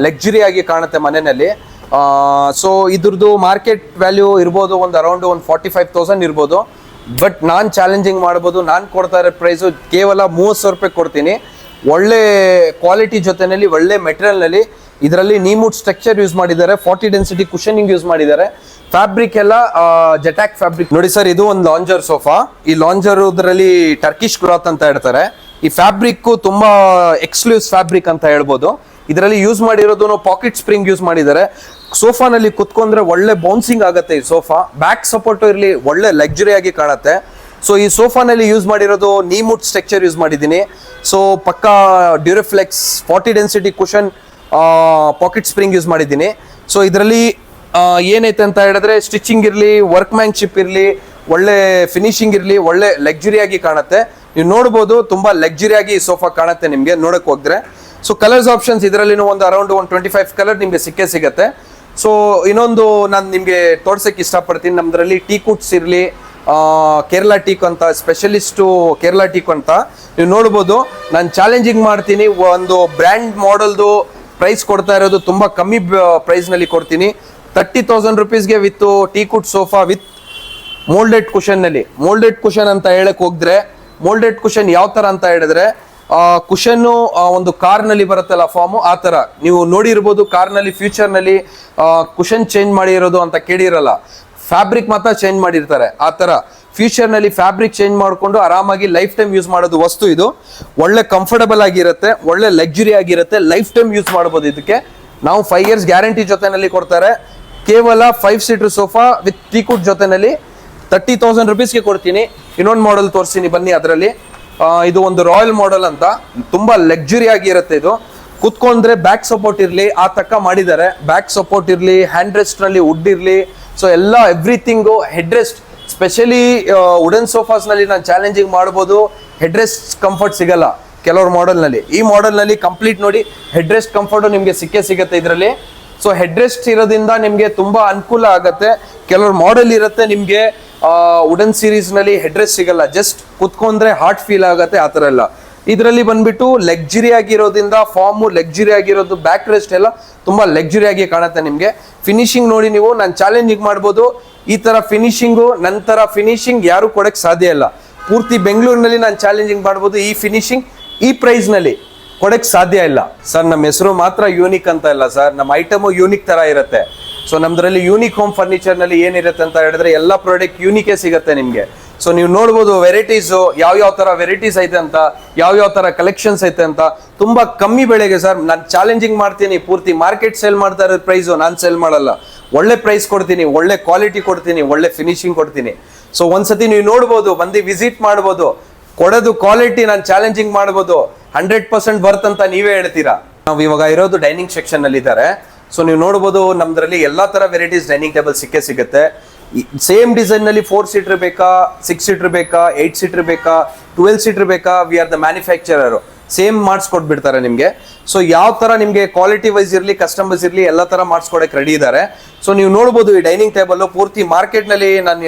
ಲಕ್ಸುರಿ ಆಗಿ ಕಾಣುತ್ತೆ ಮನೆಯಲ್ಲಿ. ಸೊ ಇದ್ರದ್ದು ಮಾರ್ಕೆಟ್ ವ್ಯಾಲ್ಯೂ ಇರ್ಬೋದು ಒಂದು ಅರೌಂಡ್ 45,000 ಇರ್ಬೋದು. ಬಟ್ ನಾನು ಚಾಲೆಂಜಿಂಗ್ ಮಾಡ್ಬೋದು. ನಾನು ಕೊಡ್ತಾ ಇರೋ ಪ್ರೈಸು ಕೇವಲ 30,000 ರೂಪಾಯಿ ಕೊಡ್ತೀನಿ. ಒಳ್ಳೆ ಕ್ವಾಲಿಟಿ ಜೊತೆಯಲ್ಲಿ, ಒಳ್ಳೆ ಮೆಟೀರಿಯಲ್ನಲ್ಲಿ ಇದರಲ್ಲಿ ನೀಮುಡ್ ಸ್ಟ್ರಕ್ಚರ್ ಯೂಸ್ ಮಾಡಿದ್ದಾರೆ, 40 ಡೆನ್ಸಿಟಿ ಕುಶನಿಂಗ್ ಯೂಸ್ ಮಾಡಿದ್ದಾರೆ. ಫ್ಯಾಬ್ರಿಕ್ ಎಲ್ಲ ಜೆಟಾಕ್ ಫ್ಯಾಬ್ರಿಕ್. ನೋಡಿ ಸರ್, ಇದು ಒಂದು ಲಾಂಜರ್ ಸೋಫಾ. ಈ ಲಾಂಜರ್ ಇದರಲ್ಲಿ ಟರ್ಕಿಶ್ ಕ್ಲಾತ್ ಅಂತ ಹೇಳ್ತಾರೆ. ಈ ಫ್ಯಾಬ್ರಿಕ್ ತುಂಬಾ ಎಕ್ಸ್ಕ್ಲೂಸಿವ್ ಫ್ಯಾಬ್ರಿಕ್ ಅಂತ ಹೇಳ್ಬೋದು. ಇದರಲ್ಲಿ ಯೂಸ್ ಮಾಡಿರೋದು ಪಾಕೆಟ್ ಸ್ಪ್ರಿಂಗ್ ಯೂಸ್ ಮಾಡಿದ್ದಾರೆ. ಸೋಫಾನಲ್ಲಿ ಕುತ್ಕೊಂಡ್ರೆ ಒಳ್ಳೆ ಬೌನ್ಸಿಂಗ್ ಆಗುತ್ತೆ. ಈ ಸೋಫಾ ಬ್ಯಾಕ್ ಸಪೋರ್ಟ್ ಇರಲಿ, ಒಳ್ಳೆ ಲಕ್ಸುರಿ ಆಗಿ ಕಾಣುತ್ತೆ. ಸೊ ಈ ಸೋಫಾನಲ್ಲಿ ಯೂಸ್ ಮಾಡಿರೋದು ನೀಮುಡ್ ಸ್ಟ್ರಕ್ಚರ್ ಯೂಸ್ ಮಾಡಿದ್ದೀನಿ. ಸೊ ಪಕ್ಕಾ Duroflex 40 density cushion pocket spring use ಮಾಡಿದ್ದೀನಿ. ಸೊ ಇದರಲ್ಲಿ ಏನೈತೆ ಅಂತ ಹೇಳಿದ್ರೆ ಸ್ಟಿಚಿಂಗ್ ಇರಲಿ, ವರ್ಕ್ಮ್ಯಾನ್ಶಿಪ್ ಇರಲಿ, ಒಳ್ಳೆ ಫಿನಿಶಿಂಗ್ ಇರಲಿ, ಒಳ್ಳೆ ಲಕ್ಸುರಿಯಾಗಿ ಕಾಣುತ್ತೆ. ನೀವು ನೋಡ್ಬೋದು, ತುಂಬಾ ಲಕ್ಸುರಿಯಾಗಿ ಈ ಸೋಫಾ ಕಾಣುತ್ತೆ ನಿಮಗೆ ನೋಡಕ್ ಹೋದ್ರೆ. ಸೊ ಕಲರ್ಸ್ ಆಪ್ಷನ್ಸ್ ಇದರಲ್ಲಿ ಒಂದು ಅರೌಂಡ್ 125 ಕಲರ್ ನಿಮಗೆ ಸಿಗುತ್ತೆ. ಸೊ ಇನ್ನೊಂದು ನಾನು ನಿಮಗೆ ತೋರ್ಸಕ್ಕೆ ಇಷ್ಟಪಡ್ತೀನಿ. ನಮ್ದ್ರಲ್ಲಿ ಟೀಕುಟ್ಸ್ ಇರಲಿ, ಕೇರಳ ಟೀಕ್ ಅಂತ ಸ್ಪೆಷಲಿಸ್ಟು ಕೇರಳ ಟೀಕ್ ಅಂತ ನೀವು ನೋಡ್ಬೋದು. ನಾನು ಚಾಲೆಂಜಿಂಗ್ ಮಾಡ್ತೀನಿ, ಒಂದು ಬ್ರ್ಯಾಂಡ್ ಮಾಡೆಲ್ದು ಪ್ರೈಸ್ ಕೊಡ್ತಾ ಇರೋದು ತುಂಬಾ ಕಮ್ಮಿ ಪ್ರೈಸ್ನಲ್ಲಿ ಕೊಡ್ತೀನಿ. 30,000 ರುಪೀಸ್ಗೆ with teakwood sofa with moulded cushion ನಲ್ಲಿ. ಮೋಲ್ಡೆಡ್ ಕುಶನ್ ಅಂತ ಹೇಳಕ್ ಹೋಗಿದ್ರೆ, ಮೋಲ್ಡೆಡ್ ಕುಶನ್ ಯಾವ ತರ ಅಂತ ಹೇಳಿದ್ರೆ, ಕುಶನ್ ಒಂದು ಕಾರ್ ನಲ್ಲಿ ಬರುತ್ತಲ್ಲ ಫಾರ್ಮ್, ಆ ತರ ನೀವು ನೋಡಿರ್ಬೋದು. ಕಾರ್ ನಲ್ಲಿ ಫ್ಯೂಚರ್ ನಲ್ಲಿ ಕುಶನ್ ಚೇಂಜ್ ಮಾಡಿರೋದು ಅಂತ ಕೇಳಿರಲ್ಲ, ಫ್ಯಾಬ್ರಿಕ್ ಮಾತ್ರ ಚೇಂಜ್ ಮಾಡಿರ್ತಾರೆ. ಆ ತರ ಫ್ಯೂಚರ್ ನಲ್ಲಿ ಫ್ಯಾಬ್ರಿಕ್ ಚೇಂಜ್ ಮಾಡಿಕೊಂಡು ಆರಾಮಾಗಿ ಲೈಫ್ ಟೈಮ್ ಯೂಸ್ ಮಾಡೋದು ವಸ್ತು ಇದು. ಒಳ್ಳೆ ಕಂಫರ್ಟಬಲ್ ಆಗಿರುತ್ತೆ, ಒಳ್ಳೆ ಲಕ್ಸುರಿ ಆಗಿರುತ್ತೆ, ಲೈಫ್ ಟೈಮ್ ಯೂಸ್ ಮಾಡಬಹುದು. ಇದಕ್ಕೆ ನಾವು 5 years ಗ್ಯಾರಂಟಿ ಜೊತೆನಲ್ಲಿ ಕೊಡ್ತಾರೆ. ಕೇವಲ 5 ಸೀಟರ್ ಸೋಫಾ ವಿತ್ ಟೀಕುಟ್ ಜೊತೆನಲ್ಲಿ 30,000 ರುಪೀಸ್ಗೆ ಕೊಡ್ತೀನಿ. ಇನ್ನೊಂದು ಮಾಡೆಲ್ ತೋರಿಸ್ತೀನಿ ಬನ್ನಿ. ಅದರಲ್ಲಿ ಇದು ಒಂದು ರಾಯಲ್ ಮಾಡೆಲ್ ಅಂತ, ತುಂಬಾ ಲಕ್ಸುರಿ ಆಗಿರುತ್ತೆ. ಇದು ಕುತ್ಕೊಂಡ್ರೆ ಬ್ಯಾಕ್ ಸಪೋರ್ಟ್ ಇರಲಿ, ಆ ತಕ್ಕ ಮಾಡಿದ್ದಾರೆ. ಬ್ಯಾಕ್ ಸಪೋರ್ಟ್ ಇರಲಿ, ಹ್ಯಾಂಡ್ ರೆಸ್ಟ್ ನಲ್ಲಿ ವುಡ್ ಇರಲಿ, ಸೊ ಎಲ್ಲ everything. Head rest specially wooden sofas ನಲ್ಲಿ ನಾನು ಚಾಲೆಂಜಿಂಗ್ ಮಾಡ್ಬೋದು. ಹೆಡ್ ರೆಸ್ಟ್ ಕಂಫರ್ಟ್ ಸಿಗಲ್ಲ ಕೆಲವ್ರ ಮಾಡೆಲ್ ನಲ್ಲಿ. ಈ ಮಾಡೆಲ್ ನಲ್ಲಿ ಕಂಪ್ಲೀಟ್ ನೋಡಿ ಹೆಡ್ ರೆಸ್ಟ್ ಕಂಫರ್ಟ್ ನಿಮ್ಗೆ ಸಿಗುತ್ತೆ ಇದರಲ್ಲಿ. ಸೊ ಹೆಡ್ ರೆಸ್ಟ್ ಇರೋದ್ರಿಂದ ನಿಮ್ಗೆ ತುಂಬಾ ಅನುಕೂಲ ಆಗತ್ತೆ. ಕೆಲವ್ರ ಮಾಡೆಲ್ ಇರುತ್ತೆ ನಿಮ್ಗೆ ವುಡನ್ ಸೀರೀಸ್ ನಲ್ಲಿ ಹೆಡ್ ರೆಸ್ಟ್ ಸಿಗಲ್ಲ, ಜಸ್ಟ್ ಕುತ್ಕೊಂಡ್ರೆ ಹಾರ್ಟ್ ಫೀಲ್ ಆಗತ್ತೆ, ಆ ತರ ಎಲ್ಲ. ಇದರಲ್ಲಿ ಬಂದ್ಬಿಟ್ಟು ಲಕ್ಸುರಿ ಆಗಿರೋದ್ರಿಂದ ಫಾರ್ಮು ಲಕ್ಸುರಿ ಆಗಿರೋದು, ಬ್ಯಾಕ್ ರೆಸ್ಟ್ ಎಲ್ಲ ತುಂಬಾ ಲಕ್ಸುರಿ ಆಗಿ ಕಾಣುತ್ತೆ ನಿಮ್ಗೆ. ಫಿನಿಶಿಂಗ್ ನೋಡಿ ನೀವು, ನಾನು ಚಾಲೆಂಜಿಂಗ್ ಮಾಡ್ಬೋದು. ಈ ತರ ಫಿನಿಶಿಂಗು ನಂತರ ಫಿನಿಶಿಂಗ್ ಯಾರು ಕೊಡಕ್ ಸಾಧ್ಯ ಇಲ್ಲ. ಪೂರ್ತಿ ಬೆಂಗಳೂರಿನಲ್ಲಿ ನಾನು ಚಾಲೆಂಜಿಂಗ್ ಮಾಡ್ಬೋದು. ಈ ಫಿನಿಶಿಂಗ್ ಈ ಪ್ರೈಸ್ ನಲ್ಲಿ ಕೊಡಕ್ ಸಾಧ್ಯ ಇಲ್ಲ ಸರ್. ನಮ್ಮ ಹೆಸರು ಮಾತ್ರ ಯೂನಿಕ್ ಅಂತ ಇಲ್ಲ ಸರ್, ನಮ್ಮ ಐಟಮು ಯೂನಿಕ್ ತರ ಇರುತ್ತೆ. ಸೊ ನಮ್ದ್ರಲ್ಲಿ ಯೂನಿಕ್ ಹೋಮ್ ಫರ್ನಿಚರ್ ನಲ್ಲಿ ಏನಿರುತ್ತೆ ಅಂತ ಹೇಳಿದ್ರೆ ಎಲ್ಲ ಪ್ರಾಡಕ್ಟ್ ಯೂನಿಕೇ ಸಿಗುತ್ತೆ ನಿಮ್ಗೆ. ಸೊ ನೀವು ನೋಡ್ಬೋದು ವೆರೈಟೀಸ್ ಯಾವ ತರ ವೆರೈಟೀಸ್ ಐತೆ ಅಂತ, ಯಾವ ತರ ಕಲೆಕ್ಷನ್ಸ್ ಐತೆ ಅಂತ. ತುಂಬಾ ಕಮ್ಮಿ ಬೆಳೆಗೆ ಸರ್ ನಾನು ಚಾಲೆಂಜಿಂಗ್ ಮಾಡ್ತೀನಿ. ಪೂರ್ತಿ ಮಾರ್ಕೆಟ್ ಸೇಲ್ ಮಾಡ್ತಾ ಇರೋ ಪ್ರೈಸು ನಾನು ಸೇಲ್ ಮಾಡಲ್ಲ. ಒಳ್ಳೆ ಪ್ರೈಸ್ ಕೊಡ್ತೀನಿ, ಒಳ್ಳೆ ಕ್ವಾಲಿಟಿ ಕೊಡ್ತೀನಿ, ಒಳ್ಳೆ ಫಿನಿಶಿಂಗ್ ಕೊಡ್ತೀನಿ. ಸೊ ಒಂದ್ಸತಿ ನೀವು ನೋಡ್ಬೋದು, ಬಂದು ವಿಸಿಟ್ ಮಾಡ್ಬೋದು. ಕೊಡೋದು ಕ್ವಾಲಿಟಿ ನಾನು ಚಾಲೆಂಜಿಂಗ್ ಮಾಡ್ಬೋದು. 100% ವರ್ತ್ ಅಂತ ನೀವೇ ಹೇಳ್ತೀರಾ. ನಾವು ಇವಾಗ ಇರೋದು ಡೈನಿಂಗ್ ಸೆಕ್ಷನ್ ಅಲ್ಲಿ ಇದ್ದಾರೆ. ಸೊ ನೀವು ನೋಡ್ಬೋದು, ನಮ್ದ್ರಲ್ಲಿ ಎಲ್ಲಾ ತರ ವೆರೈಟೀಸ್ ಡೈನಿಂಗ್ ಟೇಬಲ್ ಸಿಗುತ್ತೆ. ಸೇಮ್ ಡಿಸೈನ್ ನಲ್ಲಿ 4 ಸೀಟರ್ ಬೇಕಾ, 6 ಸೀಟರ್ ಬೇಕಾ, 8 ಸೀಟರ್ ಬೇಕಾ, 12 ಸೀಟರ್ ಬೇಕಾ, we are the manufacturer. Same ಮಾಡಿಸ್ಕೊಟ್ಬಿಡ್ತಾರೆ ನಿಮ್ಗೆ. ಸೊ ಯಾವ ತರ ನಿಮ್ಗೆ ಕ್ವಾಲಿಟಿ ವೈಸ್ ಇರ್ಲಿ, ಕಸ್ಟಮರ್ಸ್ ಇರ್ಲಿ, ಎಲ್ಲ ತರ ಮಾಡಿಸ್ಕೊಡಕ್ ರೆಡಿ ಇದ್ದಾರೆ. ಸೊ ನೀವು ನೋಡ್ಬೋದು ಈ ಡೈನಿಂಗ್ ಟೇಬಲ್ ಪೂರ್ತಿ ಮಾರ್ಕೆಟ್ ನಲ್ಲಿ ನಾನು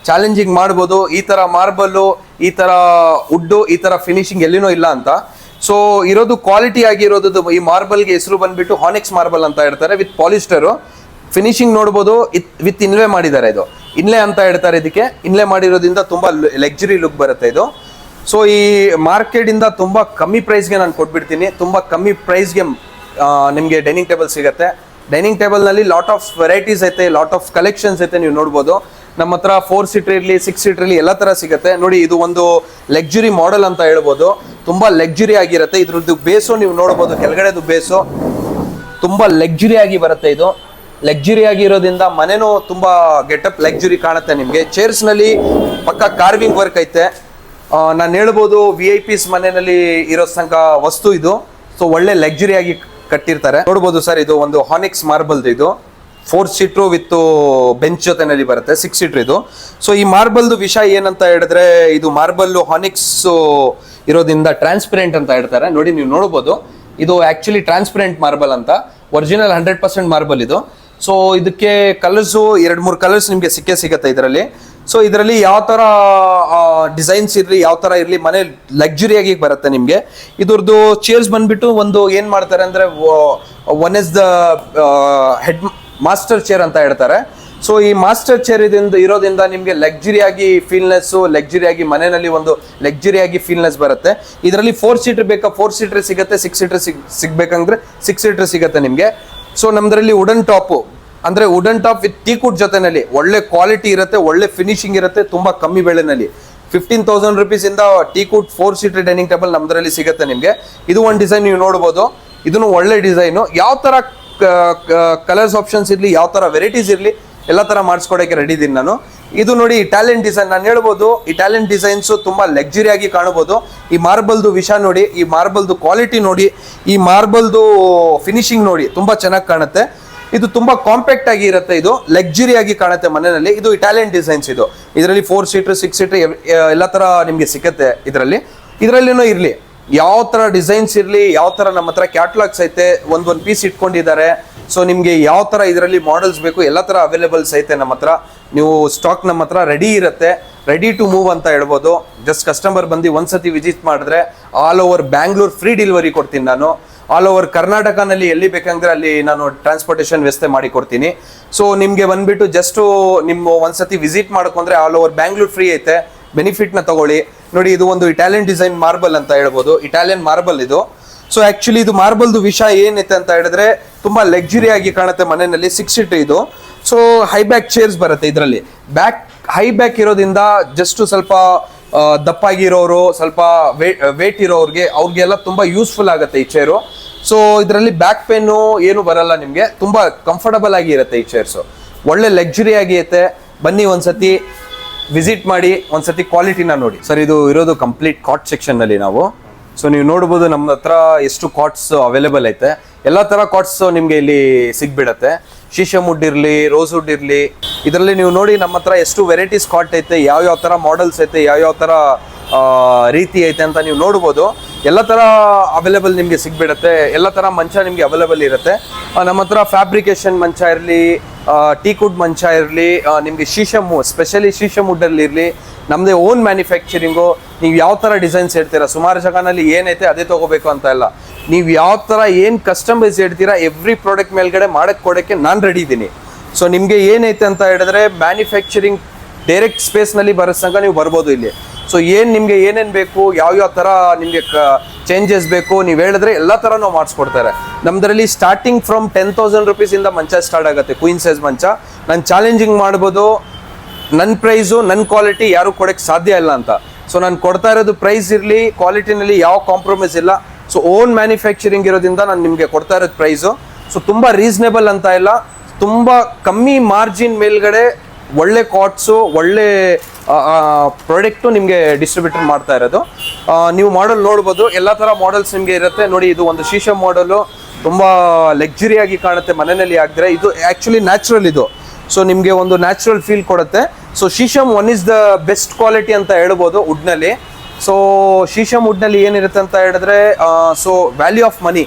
ಚಾಲೆಂಜಿಂಗ್ ಮಾಡ್ಬೋದು. ಈ ತರ ಮಾರ್ಬಲ್, ಈ ತರ ವುಡ್, ಈ ತರ ಫಿನಿಶಿಂಗ್ ಎಲ್ಲಿನೂ ಇಲ್ಲ ಅಂತ. ಸೊ ಇರೋದು ಕ್ವಾಲಿಟಿ ಆಗಿರೋದು. ಈ ಮಾರ್ಬಲ್ಗೆ ಹೆಸರು ಬಂದ್ಬಿಟ್ಟು ಹಾನೆಕ್ಸ್ ಮಾರ್ಬಲ್ ಅಂತ ಹೇಳ್ತಾರೆ, ವಿತ್ ಪಾಲಿಸ್ಟರ್. ಫಿನಿಶಿಂಗ್ ನೋಡ್ಬೋದು, ವಿತ್ ಇನ್ಲೇ ಮಾಡಿದ್ದಾರೆ. ಇದು ಇನ್ಲೇ ಅಂತ ಹೇಳ್ತಾರೆ ಇದಕ್ಕೆ. ಇನ್ಲೇ ಮಾಡಿರೋದ್ರಿಂದ ತುಂಬಾ ಲಕ್ಸುರಿ ಲುಕ್ ಬರುತ್ತೆ ಇದು. ಸೊ ಈ ಮಾರ್ಕೆಟ್ ಇಂದ ತುಂಬಾ ಕಮ್ಮಿ ಪ್ರೈಸ್ಗೆ ನಾನು ಕೊಟ್ಬಿಡ್ತೀನಿ. ತುಂಬಾ ಕಮ್ಮಿ ಪ್ರೈಸ್ಗೆ ನಿಮಗೆ ಡೈನಿಂಗ್ ಟೇಬಲ್ ಸಿಗುತ್ತೆ. ಡೈನಿಂಗ್ ಟೇಬಲ್ ನಲ್ಲಿ ಲಾಟ್ ಆಫ್ ವೆರೈಟೀಸ್ ಐತೆ, ಲಾಟ್ ಆಫ್ ಕಲೆಕ್ಷನ್ಸ್ ಐತೆ. ನೀವು ನೋಡ್ಬೋದು ನಮ್ಮ ಹತ್ರ 4 ಸೀಟರ್ ಇರಲಿ, 6 ಸೀಟರ್ ಇರಲಿ, ಎಲ್ಲ ತರ ಸಿಗುತ್ತೆ. ನೋಡಿ ಇದು ಒಂದು ಲಕ್ಸುರಿ ಮಾಡೆಲ್ ಅಂತ ಹೇಳ್ಬೋದು. ತುಂಬಾ ಲಕ್ಸುರಿ ಆಗಿರುತ್ತೆ. ಇದ್ರದ್ದು ಬೇಸು ನೀವು ನೋಡ್ಬೋದು, ಕೆಳಗಡೆದು ಬೇಸು ತುಂಬಾ ಲಕ್ಸುರಿ ಆಗಿ ಬರುತ್ತೆ. ಇದು ಲಕ್ಸುರಿ ಆಗಿರೋದ್ರಿಂದ ಮನೆನೂ ತುಂಬಾ ಗೆಟಪ್ ಲಕ್ಸುರಿ ಕಾಣುತ್ತೆ ನಿಮ್ಗೆ. ಚೇರ್ಸ್ ನಲ್ಲಿ ಪಕ್ಕ ಕಾರ್ವಿಂಗ್ ವರ್ಕ್ ಐತೆ. ನಾನು ಹೇಳ್ಬೋದು VIPs ಮನೆಯಲ್ಲಿ ಇರೋ ಸಂಕ ವಸ್ತು ಇದು. ಸೊ ಒಳ್ಳೆ ಲಕ್ಸುರಿ ಆಗಿ ಕಟ್ಟಿರ್ತಾರೆ. ನೋಡ್ಬೋದು ಸರ್, ಇದು ಒಂದು ಹಾನೆಕ್ಸ್ ಮಾರ್ಬಲ್. ಇದು 4 ಸೀಟ್ರು ವಿತ್ ಬೆಂಚ್ ಜೊತೆನಲ್ಲಿ ಬರುತ್ತೆ, 6 ಸೀಟರ್ ಇದು. ಸೊ ಈ ಮಾರ್ಬಲ್ದು ವಿಷಯ ಏನಂತ ಹೇಳಿದ್ರೆ, ಇದು ಮಾರ್ಬಲ್ ಹಾನೆಕ್ಸ್ ಇರೋದ್ರಿಂದ ಟ್ರಾನ್ಸ್ಪರೆಂಟ್ ಅಂತ ಹೇಳ್ತಾರೆ. ನೋಡಿ ನೀವು ನೋಡ್ಬೋದು, ಇದು ಆಕ್ಚುಲಿ ಟ್ರಾನ್ಸ್ಪರೆಂಟ್ ಮಾರ್ಬಲ್ ಅಂತ. ಒರಿಜಿನಲ್ 100% ಮಾರ್ಬಲ್ ಇದು. ಸೊ ಇದಕ್ಕೆ ಕಲರ್ಸು 2-3 ಕಲರ್ಸ್ ನಿಮಗೆ ಸಿಗುತ್ತೆ ಇದರಲ್ಲಿ. ಸೊ ಇದರಲ್ಲಿ ಯಾವ ತರ ಡಿಸೈನ್ಸ್ ಇರಲಿ, ಯಾವ ತರ ಇರಲಿ, ಮನೆ ಲಕ್ಸುರಿಯಾಗಿ ಬರುತ್ತೆ ನಿಮ್ಗೆ. ಇದ್ರದ್ದು ಚೇರ್ಸ್ ಬಂದ್ಬಿಟ್ಟು ಒಂದು ಏನ್ ಮಾಡ್ತಾರೆ ಅಂದ್ರೆ, one is the head master chair ಅಂತ ಹೇಳ್ತಾರೆ. ಸೊ ಈ ಮಾಸ್ಟರ್ ಚೇರ್ ಇರೋದ್ರಿಂದ ನಿಮಗೆ ಲಕ್ಸುರಿಯಾಗಿ ಫೀಲ್ನೆಸ್, ಲಕ್ಸುರಿಯಾಗಿ ಮನೆಯಲ್ಲಿ ಒಂದು ಲಕ್ಸುರಿಯಾಗಿ ಫೀಲ್ನೆಸ್ ಬರುತ್ತೆ. ಇದರಲ್ಲಿ 4 ಸೀಟರ್ ಬೇಕಾ 4 ಸೀಟರ್ ಸಿಗುತ್ತೆ, 6 ಸೀಟರ್ ಸಿಗ್ಬೇಕಂದ್ರೆ 6 ಸೀಟರ್ ಸಿಗುತ್ತೆ ನಿಮಗೆ. ಸೊ ನಮ್ದ್ರಲ್ಲಿ ವುಡನ್ ಟಾಪ್ ಅಂದ್ರೆ ವುಡನ್ ಟಾಪ್ ವಿತ್ ಟೀಕುಡ್ ಜೊತೆನಲ್ಲಿ ಒಳ್ಳೆ ಕ್ವಾಲಿಟಿ ಇರುತ್ತೆ, ಒಳ್ಳೆ ಫಿನಿಶಿಂಗ್ ಇರುತ್ತೆ, ತುಂಬಾ ಕಮ್ಮಿ ಬೆಲೆನಲ್ಲಿ 15,000 rupees ಇಂದ ಟೀಕುಡ್ 4 ಸೀಟರ್ ಡೈನಿಂಗ್ ಟೇಬಲ್ ನಮ್ದ್ರಲ್ಲಿ ಸಿಗುತ್ತೆ ನಿಮಗೆ. ಇದು ಒಂದು ಡಿಸೈನ್ ನೀವು ನೋಡ್ಬೋದು, ಇದನ್ನು ಒಳ್ಳೆ ಡಿಸೈನು. ಯಾವ ತರ ಕಲರ್ಸ್ ಆಪ್ಷನ್ಸ್ ಇರಲಿ, ಯಾವ ತರ ವೆರೈಟೀಸ್ ಇರಲಿ, ಎಲ್ಲ ತರ ಮಾಡಿಸ್ಕೊಡಕ್ಕೆ ರೆಡಿ ಇದೀನಿ ನಾನು. ಇದು ನೋಡಿ ಇಟಾಲಿಯನ್ ಡಿಸೈನ್, ನಾನು ಹೇಳ್ಬೋದು ಇಟಾಲಿಯನ್ ಡಿಸೈನ್ಸ್ ತುಂಬಾ ಲಕ್ಸುರಿಯಾಗಿ ಕಾಣಬಹುದು. ಈ ಮಾರ್ಬಲ್ದು ವಿಷ ನೋಡಿ, ಈ ಮಾರ್ಬಲ್ದು ಕ್ವಾಲಿಟಿ ನೋಡಿ, ಈ ಮಾರ್ಬಲ್ದು ಫಿನಿಶಿಂಗ್ ನೋಡಿ, ತುಂಬಾ ಚೆನ್ನಾಗಿ ಕಾಣುತ್ತೆ. ಇದು ತುಂಬಾ ಕಾಂಪ್ಯಾಕ್ಟ್ ಆಗಿ ಇರುತ್ತೆ, ಇದು ಲಕ್ಸುರಿ ಆಗಿ ಕಾಣುತ್ತೆ ಮನೆಯಲ್ಲಿ. ಇದು ಇಟಾಲಿಯನ್ ಡಿಸೈನ್ಸ್. ಇದರಲ್ಲಿ 4 ಸೀಟರ್ 6 ಸೀಟರ್ ಎಲ್ಲ ತರ ನಿಮ್ಗೆ ಸಿಗುತ್ತೆ. ಇದರಲ್ಲಿನೂ ಇರ್ಲಿ, ಯಾವ ತರ ಡಿಸೈನ್ಸ್ ಇರ್ಲಿ, ಯಾವ ತರ ನಮ್ಮ ಹತ್ರ ಕ್ಯಾಟಲಾಗ್ಸ್ ಐತೆ, ಒಂದೊಂದು ಪೀಸ್ ಇಟ್ಕೊಂಡಿದ್ದಾರೆ. ಸೊ ನಿಮ್ಗೆ ಯಾವ ತರ ಇದರಲ್ಲಿ ಮಾಡೆಲ್ಸ್ ಬೇಕು ಎಲ್ಲ ತರ ಅವೈಲೇಬಲ್ಸ್ ಐತೆ ನಮ್ಮ ಹತ್ರ. ನೀವು ಸ್ಟಾಕ್ ನಮ್ಮ ಹತ್ರ ರೆಡಿ ಇರುತ್ತೆ, ರೆಡಿ ಟು ಮೂವ್ ಅಂತ ಹೇಳ್ಬೋದು. ಜಸ್ಟ್ ಕಸ್ಟಮರ್ ಬಂದು ಒಂದ್ಸತಿ ವಿಸಿಟ್ ಮಾಡಿದ್ರೆ all over Bangalore free delivery ಕೊಡ್ತೀನಿ ನಾನು. ಆಲ್ ಓವರ್ ಕರ್ನಾಟಕನಲ್ಲಿ ಎಲ್ಲಿ ಬೇಕಂದ್ರೆ ಅಲ್ಲಿ ನಾನು ಟ್ರಾನ್ಸ್ಪೋರ್ಟೇಷನ್ ವ್ಯವಸ್ಥೆ ಮಾಡಿ ಕೊಡ್ತೀನಿ. ಸೊ ನಿಮ್ಗೆ ಬಂದ್ಬಿಟ್ಟು ಜಸ್ಟ್ ನಿಮ್ಮ ಒಂದ್ಸತಿ ವಿಸಿಟ್ ಮಾಡ್ಕೊಂಡ್ರೆ ಆಲ್ ಓವರ್ ಬ್ಯಾಂಗ್ಳೂರ್ ಫ್ರೀ ಐತೆ, ಬೆನಿಫಿಟ್ ನ ತಗೊಳ್ಳಿ. ನೋಡಿ ಇದು ಒಂದು ಇಟಾಲಿಯನ್ ಡಿಸೈನ್ ಮಾರ್ಬಲ್ ಅಂತ ಹೇಳ್ಬೋದು, ಇಟಾಲಿಯನ್ ಮಾರ್ಬಲ್ ಇದು. ಸೊ ಆಕ್ಚುಲಿ ಇದು ಮಾರ್ಬಲ್ದು ವಿಷಯ ಏನೈತೆ ಅಂತ ಹೇಳಿದ್ರೆ ತುಂಬಾ ಲಕ್ಸುರಿ ಆಗಿ ಕಾಣುತ್ತೆ ಮನೆಯಲ್ಲಿ. 6 ಸೀಟ್ ಇದು. ಸೊ ಹೈ ಬ್ಯಾಕ್ ಚೇರ್ಸ್ ಬರುತ್ತೆ ಇದರಲ್ಲಿ. ಹೈ ಬ್ಯಾಕ್ ಇರೋದ್ರಿಂದ ಜಸ್ಟ್ ಸ್ವಲ್ಪ ದಪ್ಪಾಗಿರೋರು, ಸ್ವಲ್ಪ ವೇಟ್ ಇರೋರಿಗೆ, ಅವ್ರಿಗೆಲ್ಲ ತುಂಬಾ ಯೂಸ್ಫುಲ್ ಆಗುತ್ತೆ ಈ ಚೇರು. ಸೊ ಇದರಲ್ಲಿ ಬ್ಯಾಕ್ ಪೇನು ಏನು ಬರಲ್ಲ ನಿಮ್ಗೆ, ತುಂಬಾ ಕಂಫರ್ಟಬಲ್ ಆಗಿ ಇರುತ್ತೆ ಈ ಚೇರ್ಸ್. ಒಳ್ಳೆ ಲಕ್ಸುರಿ ಆಗಿ ಐತೆ. ಬನ್ನಿ ಒಂದ್ಸತಿ ವಿಸಿಟ್ ಮಾಡಿ, ಒಂದ್ಸತಿ ಕ್ವಾಲಿಟಿನ ನೋಡಿ. ಸರ್ ಇದು ಇರೋದು ಕಂಪ್ಲೀಟ್ ಕಾಟ್ ಸೆಕ್ಷನ್ ನಲ್ಲಿ ನಾವು. ಸೊ ನೀವು ನೋಡ್ಬೋದು ನಮ್ಮ ಹತ್ರ ಎಷ್ಟು ಕಾಟ್ಸ್ ಅವೈಲೇಬಲ್ ಐತೆ. ಎಲ್ಲ ತರ ಕಾಟ್ಸ್ ನಿಮ್ಗೆ ಇಲ್ಲಿ ಸಿಗ್ಬಿಡತ್ತೆ. ಶೀಶಮ್ ವುಡ್ ಇರ್ಲಿ, ರೋಸ್ ವುಡ್ ಇರ್ಲಿ, ಇದರಲ್ಲಿ ನೀವು ನೋಡಿ ನಮ್ಮ ಹತ್ರ ಎಷ್ಟು ವೆರೈಟೀಸ್ ಕಾಟ್ ಐತೆ, ಯಾವ ತರ ಮಾಡೆಲ್ಸ್ ಐತೆ, ಯಾವ ತರ ರೀತಿ ಐತೆ ಅಂತ ನೀವು ನೋಡ್ಬೋದು. ಎಲ್ಲ ತರ ಅವೈಲೇಬಲ್ ನಿಮ್ಗೆ ಸಿಗ್ಬಿಡತ್ತೆ. ಎಲ್ಲ ತರ ಮಂಚ ನಿಮ್ಗೆ ಅವೈಲೇಬಲ್ ಇರುತ್ತೆ ನಮ್ಮ ಹತ್ರ. ಫ್ಯಾಬ್ರಿಕೇಶನ್ ಮಂಚ ಇರಲಿ, ಟೀಕುಡ್ ಮಂಚ ಇರಲಿ, ನಿಮ್ಗೆ ಶೀಶಮ್, ಸ್ಪೆಷಲಿ ಶೀಶಮ್ ವುಡ್ ಅಲ್ಲಿ ಇರಲಿ, ನಮ್ದೇ ಓನ್ ಮ್ಯಾನುಫ್ಯಾಕ್ಚರಿಂಗು. ನೀವು ಯಾವ ತರ ಡಿಸೈನ್ಸ್ ಹೇಳ್ತೀರಾ, ಸುಮಾರು ಜಗನಲ್ಲಿ ಏನೈತೆ ಅದೇ ತಗೋಬೇಕು ಅಂತ ಇಲ್ಲ. ನೀವು ಯಾವ ತರ ಏನ್ ಕಸ್ಟಮೈಸ್ ಹೇಳ್ತೀರಾ, ಎವ್ರಿ ಪ್ರಾಡಕ್ಟ್ ಮೇಲ್ಗಡೆ ಮಾಡಕ್ ಕೊಡಕ್ಕೆ ನಾನು ರೆಡಿ ಇದ್ದೀನಿ. ಸೊ ನಿಮ್ಗೆ ಏನೈತೆ ಅಂತ ಹೇಳಿದ್ರೆ ಮ್ಯಾನುಫ್ಯಾಕ್ಚರಿಂಗ್ ಡೈರೆಕ್ಟ್ ಸ್ಪೇಸ್ ನಲ್ಲಿ ಬರೋಸಂಗ ನೀವು ಬರ್ಬೋದು ಇಲ್ಲಿ. ಸೊ ನಿಮ್ಗೆ ಏನೇನ್ ಬೇಕು, ಯಾವ ತರ ನಿಮ್ಗೆ ಚೇಂಜಸ್ ಬೇಕು ನೀವು ಹೇಳಿದ್ರೆ ಎಲ್ಲ ತರ ನಾವು ಮಾಡಿಸ್ಕೊಡ್ತಾರೆ. ನಮ್ದ್ರಲ್ಲಿ ಸ್ಟಾರ್ಟಿಂಗ್ ಫ್ರಮ್ 10,000 rupees ಇಂದ ಮಂಚ ಸ್ಟಾರ್ಟ್ ಆಗುತ್ತೆ, ಕ್ವೀನ್ ಸೈಜ್ ಮಂಚ. ನಾನು ಚಾಲೆಂಜಿಂಗ್ ಮಾಡ್ಬೋದು, ನನ್ನ ಪ್ರೈಸು ನನ್ನ ಕ್ವಾಲಿಟಿ ಯಾರು ಕೊಡಕ್ಕೆ ಸಾಧ್ಯ ಇಲ್ಲ ಅಂತ. ಸೊ ನಾನು ಕೊಡ್ತಾ ಇರೋದು ಪ್ರೈಸ್ ಇರಲಿ, ಕ್ವಾಲಿಟಿನಲ್ಲಿ ಯಾವ ಕಾಂಪ್ರಮೈಸ್ ಇಲ್ಲ. ಸೊ ಓನ್ ಮ್ಯಾನುಫ್ಯಾಕ್ಚರಿಂಗ್ ಇರೋದ್ರಿಂದ ನಾನು ನಿಮಗೆ ಕೊಡ್ತಾ ಇರೋದು ಪ್ರೈಸು. ಸೊ ತುಂಬಾ ರೀಸನೇಬಲ್ ಅಂತ ಇಲ್ಲ, ತುಂಬಾ ಕಮ್ಮಿ ಮಾರ್ಜಿನ್ ಮೇಲ್ಗಡೆ ಒಳ್ಳೆ ಕಾಟ್ಸು, ಒಳ್ಳೆ ಪ್ರಾಡಕ್ಟು ನಿಮಗೆ ಡಿಸ್ಟ್ರಿಬ್ಯೂಟರ್ ಮಾಡ್ತಾ ಇರೋದು. ನೀವು ಮಾಡೆಲ್ ನೋಡ್ಬೋದು, ಎಲ್ಲ ಥರ ಮಾಡೆಲ್ಸ್ ನಿಮಗೆ ಇರುತ್ತೆ. ನೋಡಿ ಇದು ಒಂದು ಶೀಶಮ್ ಮಾಡೆಲು, ತುಂಬಾ ಲಕ್ಸುರಿ ಆಗಿ ಕಾಣುತ್ತೆ ಮನೆಯಲ್ಲಿ ಹಾಕಿದ್ರೆ. ಇದು ಆ್ಯಕ್ಚುಲಿ ನ್ಯಾಚುರಲ್ ಇದು. ಸೊ ನಿಮಗೆ ಒಂದು ನ್ಯಾಚುರಲ್ ಫೀಲ್ ಕೊಡುತ್ತೆ. So sheesham one is the best quality ಅಂತ ಹೇಳ್ಬೋದು ವುಡ್ನಲ್ಲಿ. ಸೊ ಶೀಶಮ್ ವುಡ್ನಲ್ಲಿ ಏನಿರುತ್ತೆ ಅಂತ ಹೇಳಿದ್ರೆ so value of money.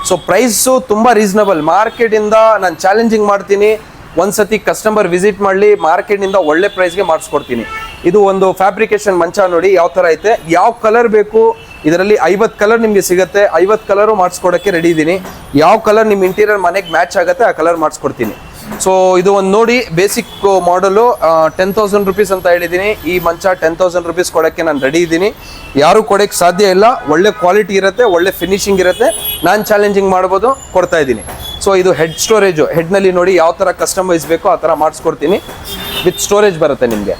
So price ತುಂಬ ರೀಸನಬಲ್. ಮಾರ್ಕೆಟಿಂದ ನಾನು ಚಾಲೆಂಜಿಂಗ್ ಮಾಡ್ತೀನಿ, ಒಂದ್ಸತಿ ಕಸ್ಟಮರ್ ವಿಸಿಟ್ ಮಾಡಲಿ, ಮಾರ್ಕೆಟಿಂದ ಒಳ್ಳೆ ಪ್ರೈಸ್ಗೆ ಮಾಡಿಸ್ಕೊಡ್ತೀನಿ. ಇದು ಒಂದು ಫ್ಯಾಬ್ರಿಕೇಶನ್ ಮಂಚ ನೋಡಿ ಯಾವ ಥರ ಐತೆ, ಯಾವ ಕಲರ್ ಬೇಕು ಇದರಲ್ಲಿ 50 ಕಲರ್ ನಿಮಗೆ ಸಿಗುತ್ತೆ. 50 ಕಲರು ಮಾಡಿಸ್ಕೊಡೋಕ್ಕೆ ರೆಡಿ ಇದ್ದೀನಿ. ಯಾವ ಕಲರ್ ನಿಮ್ಮ ಇಂಟೀರಿಯರ್ ಮನೆಗೆ ಮ್ಯಾಚ್ ಆಗುತ್ತೆ ಆ ಕಲರ್ ಮಾಡಿಸ್ಕೊಡ್ತೀನಿ. ಸೊ ಇದು ಒಂದು ನೋಡಿ ಬೇಸಿಕ್ ಮಾಡಲು 10,000 rupees ಅಂತ ಹೇಳಿದ್ದೀನಿ. ಈ ಮಂಚ 10,000 rupees ಕೊಡೋಕ್ಕೆ ನಾನು ರೆಡಿ ಇದ್ದೀನಿ. ಯಾರು ಕೊಡೋಕ್ಕೆ ಸಾಧ್ಯ ಇಲ್ಲ. ಒಳ್ಳೆ ಕ್ವಾಲಿಟಿ ಇರುತ್ತೆ, ಒಳ್ಳೆ ಫಿನಿಶಿಂಗ್ ಇರುತ್ತೆ. ನಾನು ಚಾಲೆಂಜಿಂಗ್ ಮಾಡ್ಬೋದು, ಕೊಡ್ತಾ ಇದ್ದೀನಿ. ಸೊ ಇದು ಹೆಡ್ ಸ್ಟೋರೇಜು. ಹೆಡ್ನಲ್ಲಿ ನೋಡಿ ಯಾವ ಥರ ಕಸ್ಟಮೈಸ್ ಬೇಕೋ ಆ ಥರ ಮಾಡಿಸ್ಕೊಡ್ತೀನಿ. ವಿತ್ ಸ್ಟೋರೇಜ್ ಬರುತ್ತೆ ನಿಮಗೆ.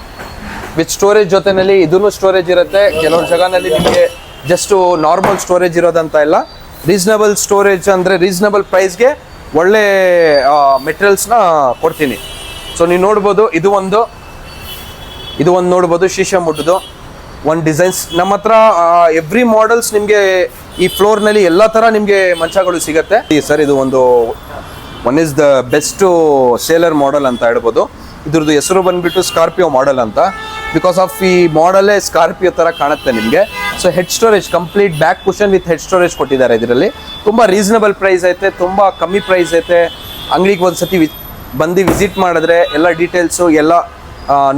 ವಿತ್ ಸ್ಟೋರೇಜ್ ಜೊತೆಯಲ್ಲಿ ಇದೂ ಸ್ಟೋರೇಜ್ ಇರುತ್ತೆ. ಕೆಲವೊಂದು ಜಾಗನಲ್ಲಿ ನಿಮಗೆ ಜಸ್ಟು ನಾರ್ಮಲ್ ಸ್ಟೋರೇಜ್ ಇರೋದಂತ ಇಲ್ಲ. ರೀಸನಬಲ್ ಸ್ಟೋರೇಜ್ ಅಂದರೆ ರೀಸನಬಲ್ ಪ್ರೈಸ್ಗೆ ಒಳ್ಳೆ ಮೆಟೀರಿಯಲ್ಸ್ನ ಕೊಡ್ತೀನಿ. ಸೊ ನೀವು ನೋಡ್ಬೋದು, ಇದು ಒಂದು ನೋಡ್ಬೋದು ಶೀಶಮ್ ವುಡ್ದು ಒಂದು ಡಿಸೈನ್ಸ್. ನಮ್ಮ ಹತ್ರ ಎವ್ರಿ ಮಾಡೆಲ್ಸ್ ನಿಮಗೆ ಈ ಫ್ಲೋರ್ನಲ್ಲಿ ಎಲ್ಲ ಥರ ನಿಮಗೆ ಮಂಚಗಳು ಸಿಗುತ್ತೆ. ಸರ್ ಇದು one is the best seller model ಅಂತ ಹೇಳ್ಬೋದು. ಇದ್ರದ್ದು ಹೆಸರು ಬಂದ್ಬಿಟ್ಟು ಸ್ಕಾರ್ಪಿಯೋ ಮಾಡೆಲ್ ಅಂತ. ಬಿಕಾಸ್ ಆಫ್ ಈ ಮಾಡೆಲ್ಲೇ ಸ್ಕಾರ್ಪಿಯೋ ಥರ ಕಾಣುತ್ತೆ ನಿಮಗೆ. So head storage complete back cushion with head storage ಕೊಟ್ಟಿದ್ದಾರೆ ಇದರಲ್ಲಿ. ತುಂಬ ರೀಸನಬಲ್ ಪ್ರೈಸ್ ಐತೆ, ತುಂಬ ಕಮ್ಮಿ ಪ್ರೈಸ್ ಐತೆ. ಅಂಗಡಿಗೆ ಒಂದ್ಸತಿ ಬಂದು ವಿಸಿಟ್ ಮಾಡಿದ್ರೆ ಎಲ್ಲ ಡೀಟೇಲ್ಸು ಎಲ್ಲ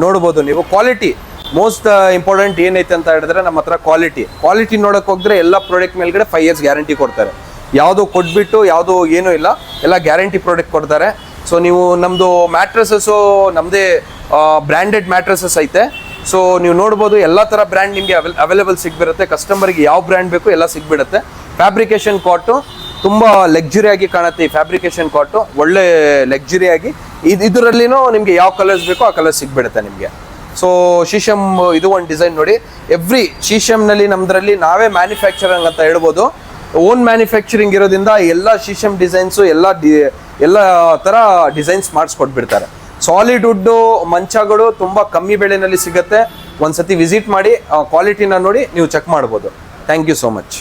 ನೋಡ್ಬೋದು ನೀವು. ಕ್ವಾಲಿಟಿ ಮೋಸ್ಟ್ ಇಂಪಾರ್ಟೆಂಟ್ ಏನೈತೆ ಅಂತ ಹೇಳಿದ್ರೆ ನಮ್ಮ ಹತ್ರ ಕ್ವಾಲಿಟಿ ನೋಡೋಕೆ ಹೋಗಿದ್ರೆ ಎಲ್ಲ ಪ್ರಾಡಕ್ಟ್ ಮೇಲ್ಗಡೆ 5 years ಗ್ಯಾರಂಟಿ ಕೊಡ್ತಾರೆ. ಯಾವುದೋ ಕೊಟ್ಬಿಟ್ಟು ಯಾವುದೋ ಏನೂ ಇಲ್ಲ, ಎಲ್ಲ ಗ್ಯಾರಂಟಿ ಪ್ರಾಡಕ್ಟ್ ಕೊಡ್ತಾರೆ. ಸೊ ನೀವು ನಮ್ಮದು ಮ್ಯಾಟ್ರಸಸ್ಸು ನಮ್ಮದೇ ಬ್ರ್ಯಾಂಡೆಡ್ ಮ್ಯಾಟ್ರಸಸ್ ಐತೆ. ಸೊ ನೀವು ನೋಡ್ಬೋದು ಎಲ್ಲ ಥರ ಬ್ರ್ಯಾಂಡ್ ನಿಮಗೆ ಅವೈಲೇಬಲ್ ಸಿಗ್ಬಿರುತ್ತೆ. ಕಸ್ಟಮರ್ಗೆ ಯಾವ ಬ್ರ್ಯಾಂಡ್ ಬೇಕು ಎಲ್ಲ ಸಿಗ್ಬಿಡುತ್ತೆ. ಫ್ಯಾಬ್ರಿಕೇಶನ್ ಕಾಟು ತುಂಬ ಲಕ್ಸುರಿಯಾಗಿ ಕಾಣುತ್ತೆ. ಈ ಫ್ಯಾಬ್ರಿಕೇಶನ್ ಕಾಟು ಒಳ್ಳೆ ಲಕ್ಸುರಿಯಾಗಿ ಇದರಲ್ಲಿನೂ ನಿಮಗೆ ಯಾವ ಕಲರ್ಸ್ ಬೇಕೋ ಆ ಕಲರ್ ಸಿಗ್ಬಿಡುತ್ತೆ ನಿಮಗೆ. ಸೊ ಶೀಶಮ್ ಇದು ಒಂದು ಡಿಸೈನ್ ನೋಡಿ. ಎವ್ರಿ ಶೀಶಮ್ನಲ್ಲಿ ನಮ್ಮದ್ರಲ್ಲಿ ನಾವೇ ಮ್ಯಾನುಫ್ಯಾಕ್ಚರಿಂಗ್ ಅಂತ ಹೇಳ್ಬೋದು. ಓನ್ ಮ್ಯಾನುಫ್ಯಾಕ್ಚರಿಂಗ್ ಇರೋದ್ರಿಂದ ಎಲ್ಲ ಶೀಶಮ್ ಡಿಸೈನ್ಸು ಎಲ್ಲ ಥರ ಡಿಸೈನ್ಸ್ ಮಾಡಿಸ್ಕೊಟ್ಬಿಡ್ತಾರೆ. ಸಾಲಿಡ್ ವುಡ್ಡು ಮಂಚಗಳು ತುಂಬ ಕಮ್ಮಿ ಬೆಲೆಯಲ್ಲಿ ಸಿಗುತ್ತೆ. ಒಂದ್ಸತಿ ವಿಸಿಟ್ ಮಾಡಿ ಕ್ವಾಲಿಟಿನ ನೋಡಿ ನೀವು ಚೆಕ್ ಮಾಡ್ಬೋದು. Thank you so much.